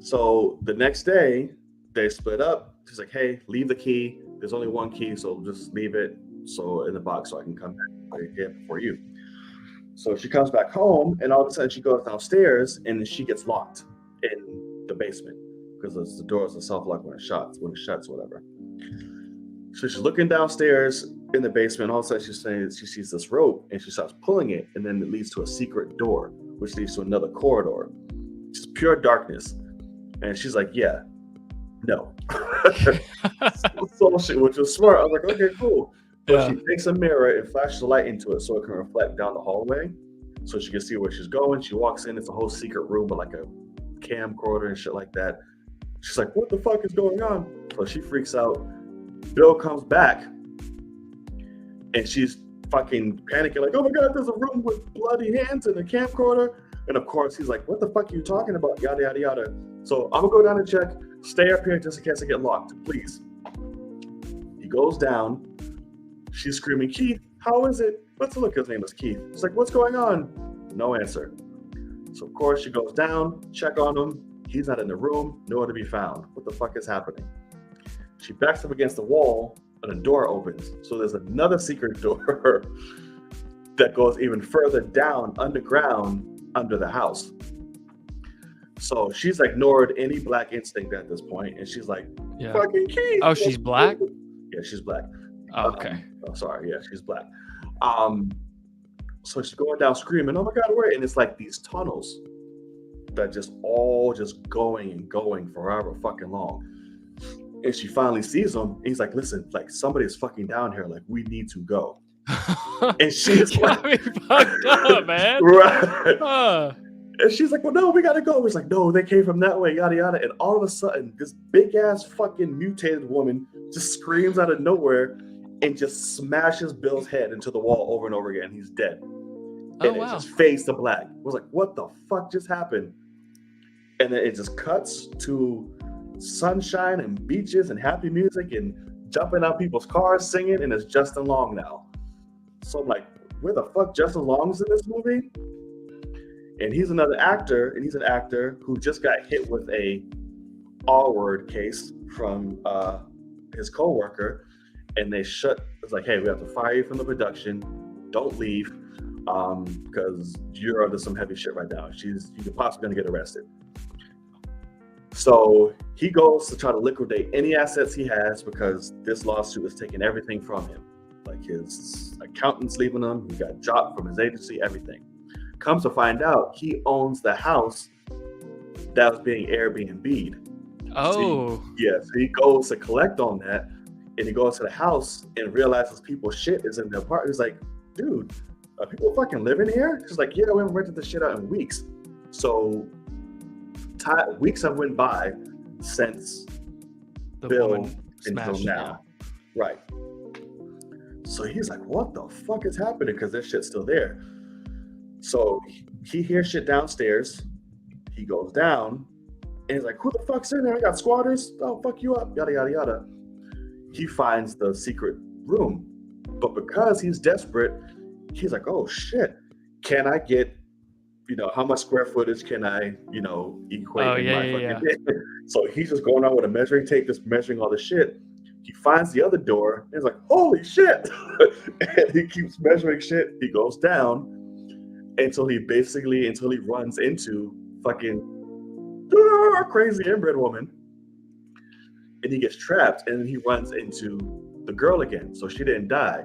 So the next day, they split up. She's like, hey, leave the key. There's only one key, so just leave it in the box so I can come back here before you. So she comes back home, and all of a sudden she goes downstairs, and she gets locked in the basement because the doors are self-locked when it shuts, whatever. So she's looking downstairs in the basement. All of a sudden she sees this rope, and she starts pulling it, and then it leads to a secret door, which leads to another corridor. Just pure darkness. And she's like, yeah, no. Which was smart. I was like, okay, cool. But she takes a mirror and flashes a light into it so it can reflect down the hallway so she can see where she's going. She walks in. It's a whole secret room with like a camcorder and shit like that. She's like, what the fuck is going on? So she freaks out. Bill comes back and she's fucking panicking like, oh my God, there's a room with bloody hands and a camcorder. And of course, he's like, what the fuck are you talking about? Yada, yada, yada. So I'm gonna go down and check. Stay up here just in case I get locked, please. He goes down. She's screaming, Keith, how is it? Let's look, his name is Keith. She's like, what's going on? No answer. So of course she goes down, check on him. He's not in the room, nowhere to be found. What the fuck is happening? She backs up against the wall and a door opens. So there's another secret door that goes even further down underground under the house. So she's ignored any black instinct at this point, and she's like, fucking Keith. Oh, she's black? Yeah, she's black. Oh, okay. Sorry, yeah, she's black. So she's going down screaming, oh my God, where? And it's like these tunnels that just going and going forever fucking long. And she finally sees him. And he's like, listen, like somebody's fucking down here. Like, we need to go. And she's got me fucked up, man. Right. And she's like, well, no, we gotta go. He's like, no, they came from that way, yada yada. And all of a sudden, this big ass fucking mutated woman just screams out of nowhere and just smashes Bill's head into the wall over and over again. He's dead. And it just fades to black. I was like, what the fuck just happened? And then it just cuts to sunshine and beaches and happy music and jumping out people's cars singing, and it's Justin Long now. So I'm like, where the fuck Justin Long's in this movie? And he's another actor, and he's an actor who just got hit with a R-word case from his coworker, and it's like, hey, we have to fire you from the production. Don't leave, because you're under some heavy shit right now. You're possibly gonna get arrested. So he goes to try to liquidate any assets he has because this lawsuit is taking everything from him. Like his accountant's leaving him, he got dropped from his agency, everything. Comes to find out, he owns the house that was being Airbnb'd. Oh. So he goes to collect on that, and he goes to the house and realizes people's shit is in the apartment. He's like, dude, are people fucking living here? She's like, yeah, we haven't rented this shit out in weeks. So weeks have went by since the Bill until now. Right. So he's like, what the fuck is happening? Because this shit's still there. So he hears shit downstairs. He goes down and he's like, who the fuck's in there? I got squatters. Oh, fuck you up. Yada, yada, yada. He finds the secret room. But because he's desperate, he's like, oh shit, can I get, how much square footage can I, equate in my fucking day? So he's just going on with a measuring tape, just measuring all the shit. He finds the other door and he's like, holy shit. And he keeps measuring shit. He goes down until he runs into fucking crazy inbred woman. And he gets trapped, and then he runs into the girl again. So she didn't die.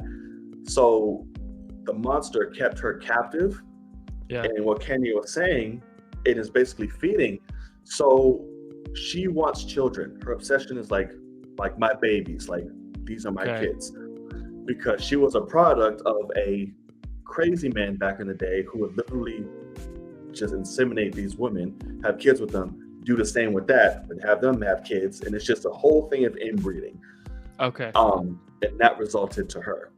So the monster kept her captive. Yeah. And what Kenya was saying, it is basically feeding. So she wants children. Her obsession is like my babies, like these are my kids. Because she was a product of a crazy man back in the day who would literally just inseminate these women, have kids with them, do the same with that, and have them have kids. And it's just a whole thing of inbreeding. Okay. And that resulted to her.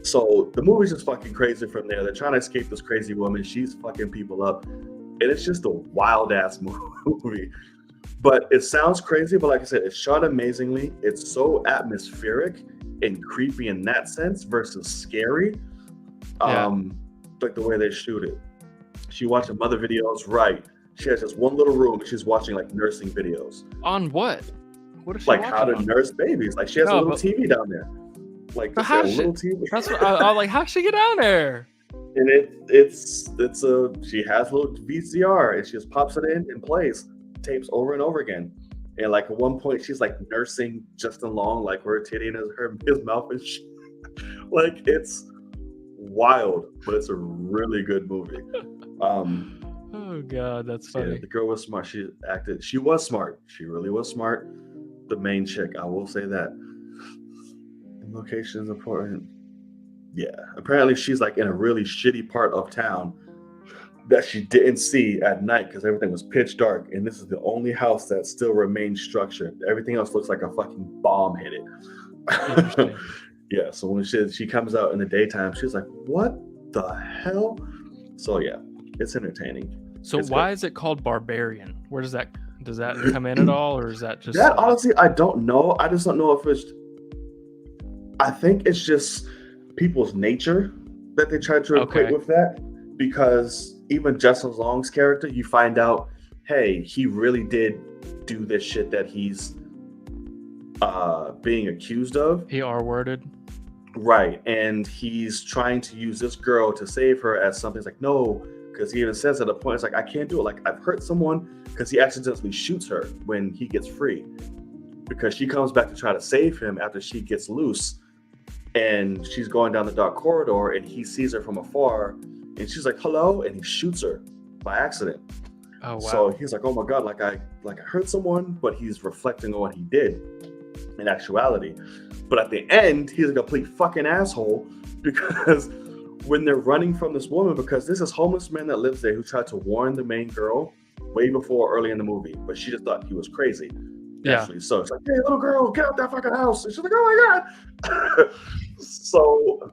So the movie's just fucking crazy from there. They're trying to escape this crazy woman. She's fucking people up. And it's just a wild ass movie. But it sounds crazy, but like I said, it's shot amazingly. It's so atmospheric and creepy in that sense versus scary. Like the way they shoot it. She watching mother videos, right. She has just one little room and she's watching like nursing videos. On what? What is she like how to nurse babies. Like she has a little TV down there. Like just a little TV. That's what I'm like, how'd she get down there? And she has a little VCR and she just pops it in and plays tapes over and over again. And like at one point she's like nursing Justin Long, like her titty in his mouth and shit. Like it's wild, but it's a really good movie. Oh god, that's funny. Yeah, the girl was smart. She was smart. She really was smart. The main chick, I will say that. The location is important. Yeah, apparently she's like in a really shitty part of town that she didn't see at night because everything was pitch dark, and this is the only house that still remains structured. Everything else looks like a fucking bomb hit it. Yeah, so when she comes out in the daytime, she's like, what the hell? So yeah, it's entertaining. So why is it called Barbarian? Where does that come in at all, or is that just that? Honestly, I don't know. I just don't know if it's. I think it's just people's nature that they try to equate with that, because even Justin Long's character, you find out, hey, he really did do this shit that he's being accused of. He R-worded. Right, and he's trying to use this girl to save her as something. It's like, no, because he even says at a point, it's like, I can't do it. Like, I've hurt someone, because he accidentally shoots her when he gets free. Because she comes back to try to save him after she gets loose. And she's going down the dark corridor, and he sees her from afar. And she's like, hello? And he shoots her by accident. Oh wow. So he's like, oh my God, like I hurt someone, but he's reflecting on what he did in actuality. But at the end, he's a complete fucking asshole because when they're running from this woman, because there's this homeless man that lives there who tried to warn the main girl way before early in the movie, but she just thought he was crazy. Naturally. So it's like, hey, little girl, get out that fucking house. And she's like, oh my God. So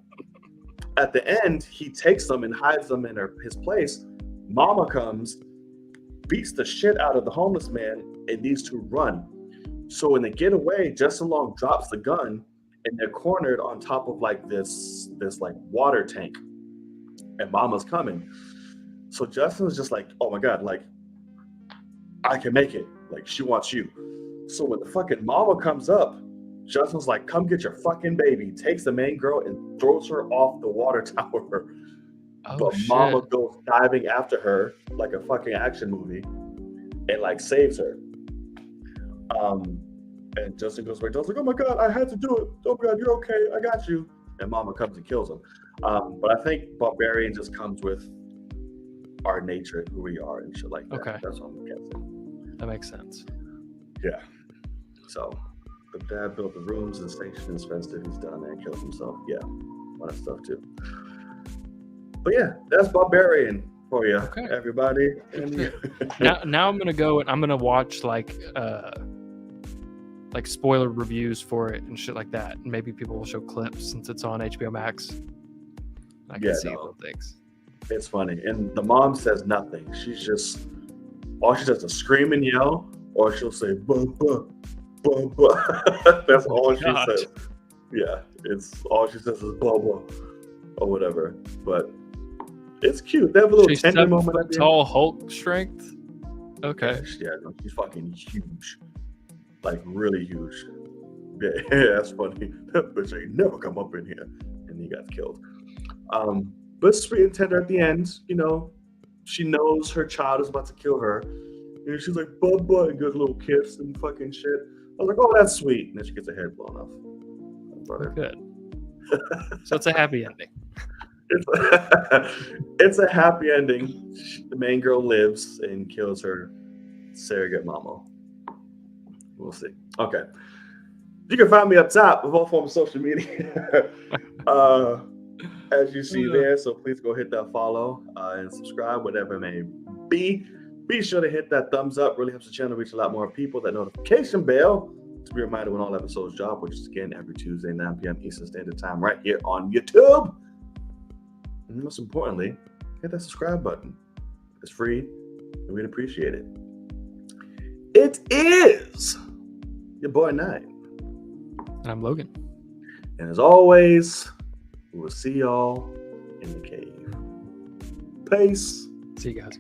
at the end, he takes them and hides them in his place. Mama comes, beats the shit out of the homeless man, and these two run. So when they get away, Justin Long drops the gun, and they're cornered on top of like this like water tank, and Mama's coming. So Justin's just like, oh my God, like I can make it. Like she wants you. So when the fucking Mama comes up, Justin's like, come get your fucking baby. Takes the main girl and throws her off the water tower. But shit. Mama goes diving after her like a fucking action movie and like saves her. And Justin goes away. Justin's like, oh my God, I had to do it. Oh my God, you're okay. I got you. And Mama comes and kills him. But I think Barbarian just comes with our nature and who we are and shit like that. Okay. That's what I'm guessing. That makes sense. Yeah. So the dad built the rooms and station is festive. He's done and killed himself. Yeah. All that stuff too. But yeah, that's Barbarian for you, everybody. And now I'm gonna go and I'm gonna watch like spoiler reviews for it and shit like that. And maybe people will show clips since it's on HBO Max. I can see little things. It's funny. And the mom says nothing. She's just all she does is scream and yell, or she'll say buh buh buh buh. That's all she says. Yeah, it's all she says is blah blah or whatever. But it's cute. They have a little tender moment at the tall Hulk strength. Okay. Yeah, no, she's fucking huge. Like really huge. Yeah, that's funny. That bitch ain't never come up in here. And he got killed. But sweet and tender at the end, you know, she knows her child is about to kill her. And she's like, Bubba, and gives a little kiss and fucking shit. I was like, oh, that's sweet. And then she gets her head blown off. Brother. Good. So it's a happy ending. It's a happy ending. The main girl lives and kills her surrogate mama. We'll see. Okay. You can find me up top with all forms of social media. As you see there, so please go hit that follow and subscribe, whatever it may be. Be sure to hit that thumbs up. Really helps the channel reach a lot more people. That notification bell to be reminded when all episodes drop, which is again every Tuesday, 9 p.m. Eastern Standard Time, right here on YouTube. And most importantly, hit that subscribe button. It's free, and we'd appreciate it. It is your boy Knight. And I'm Logan. And as always, we will see y'all in the cave. Peace. See you guys.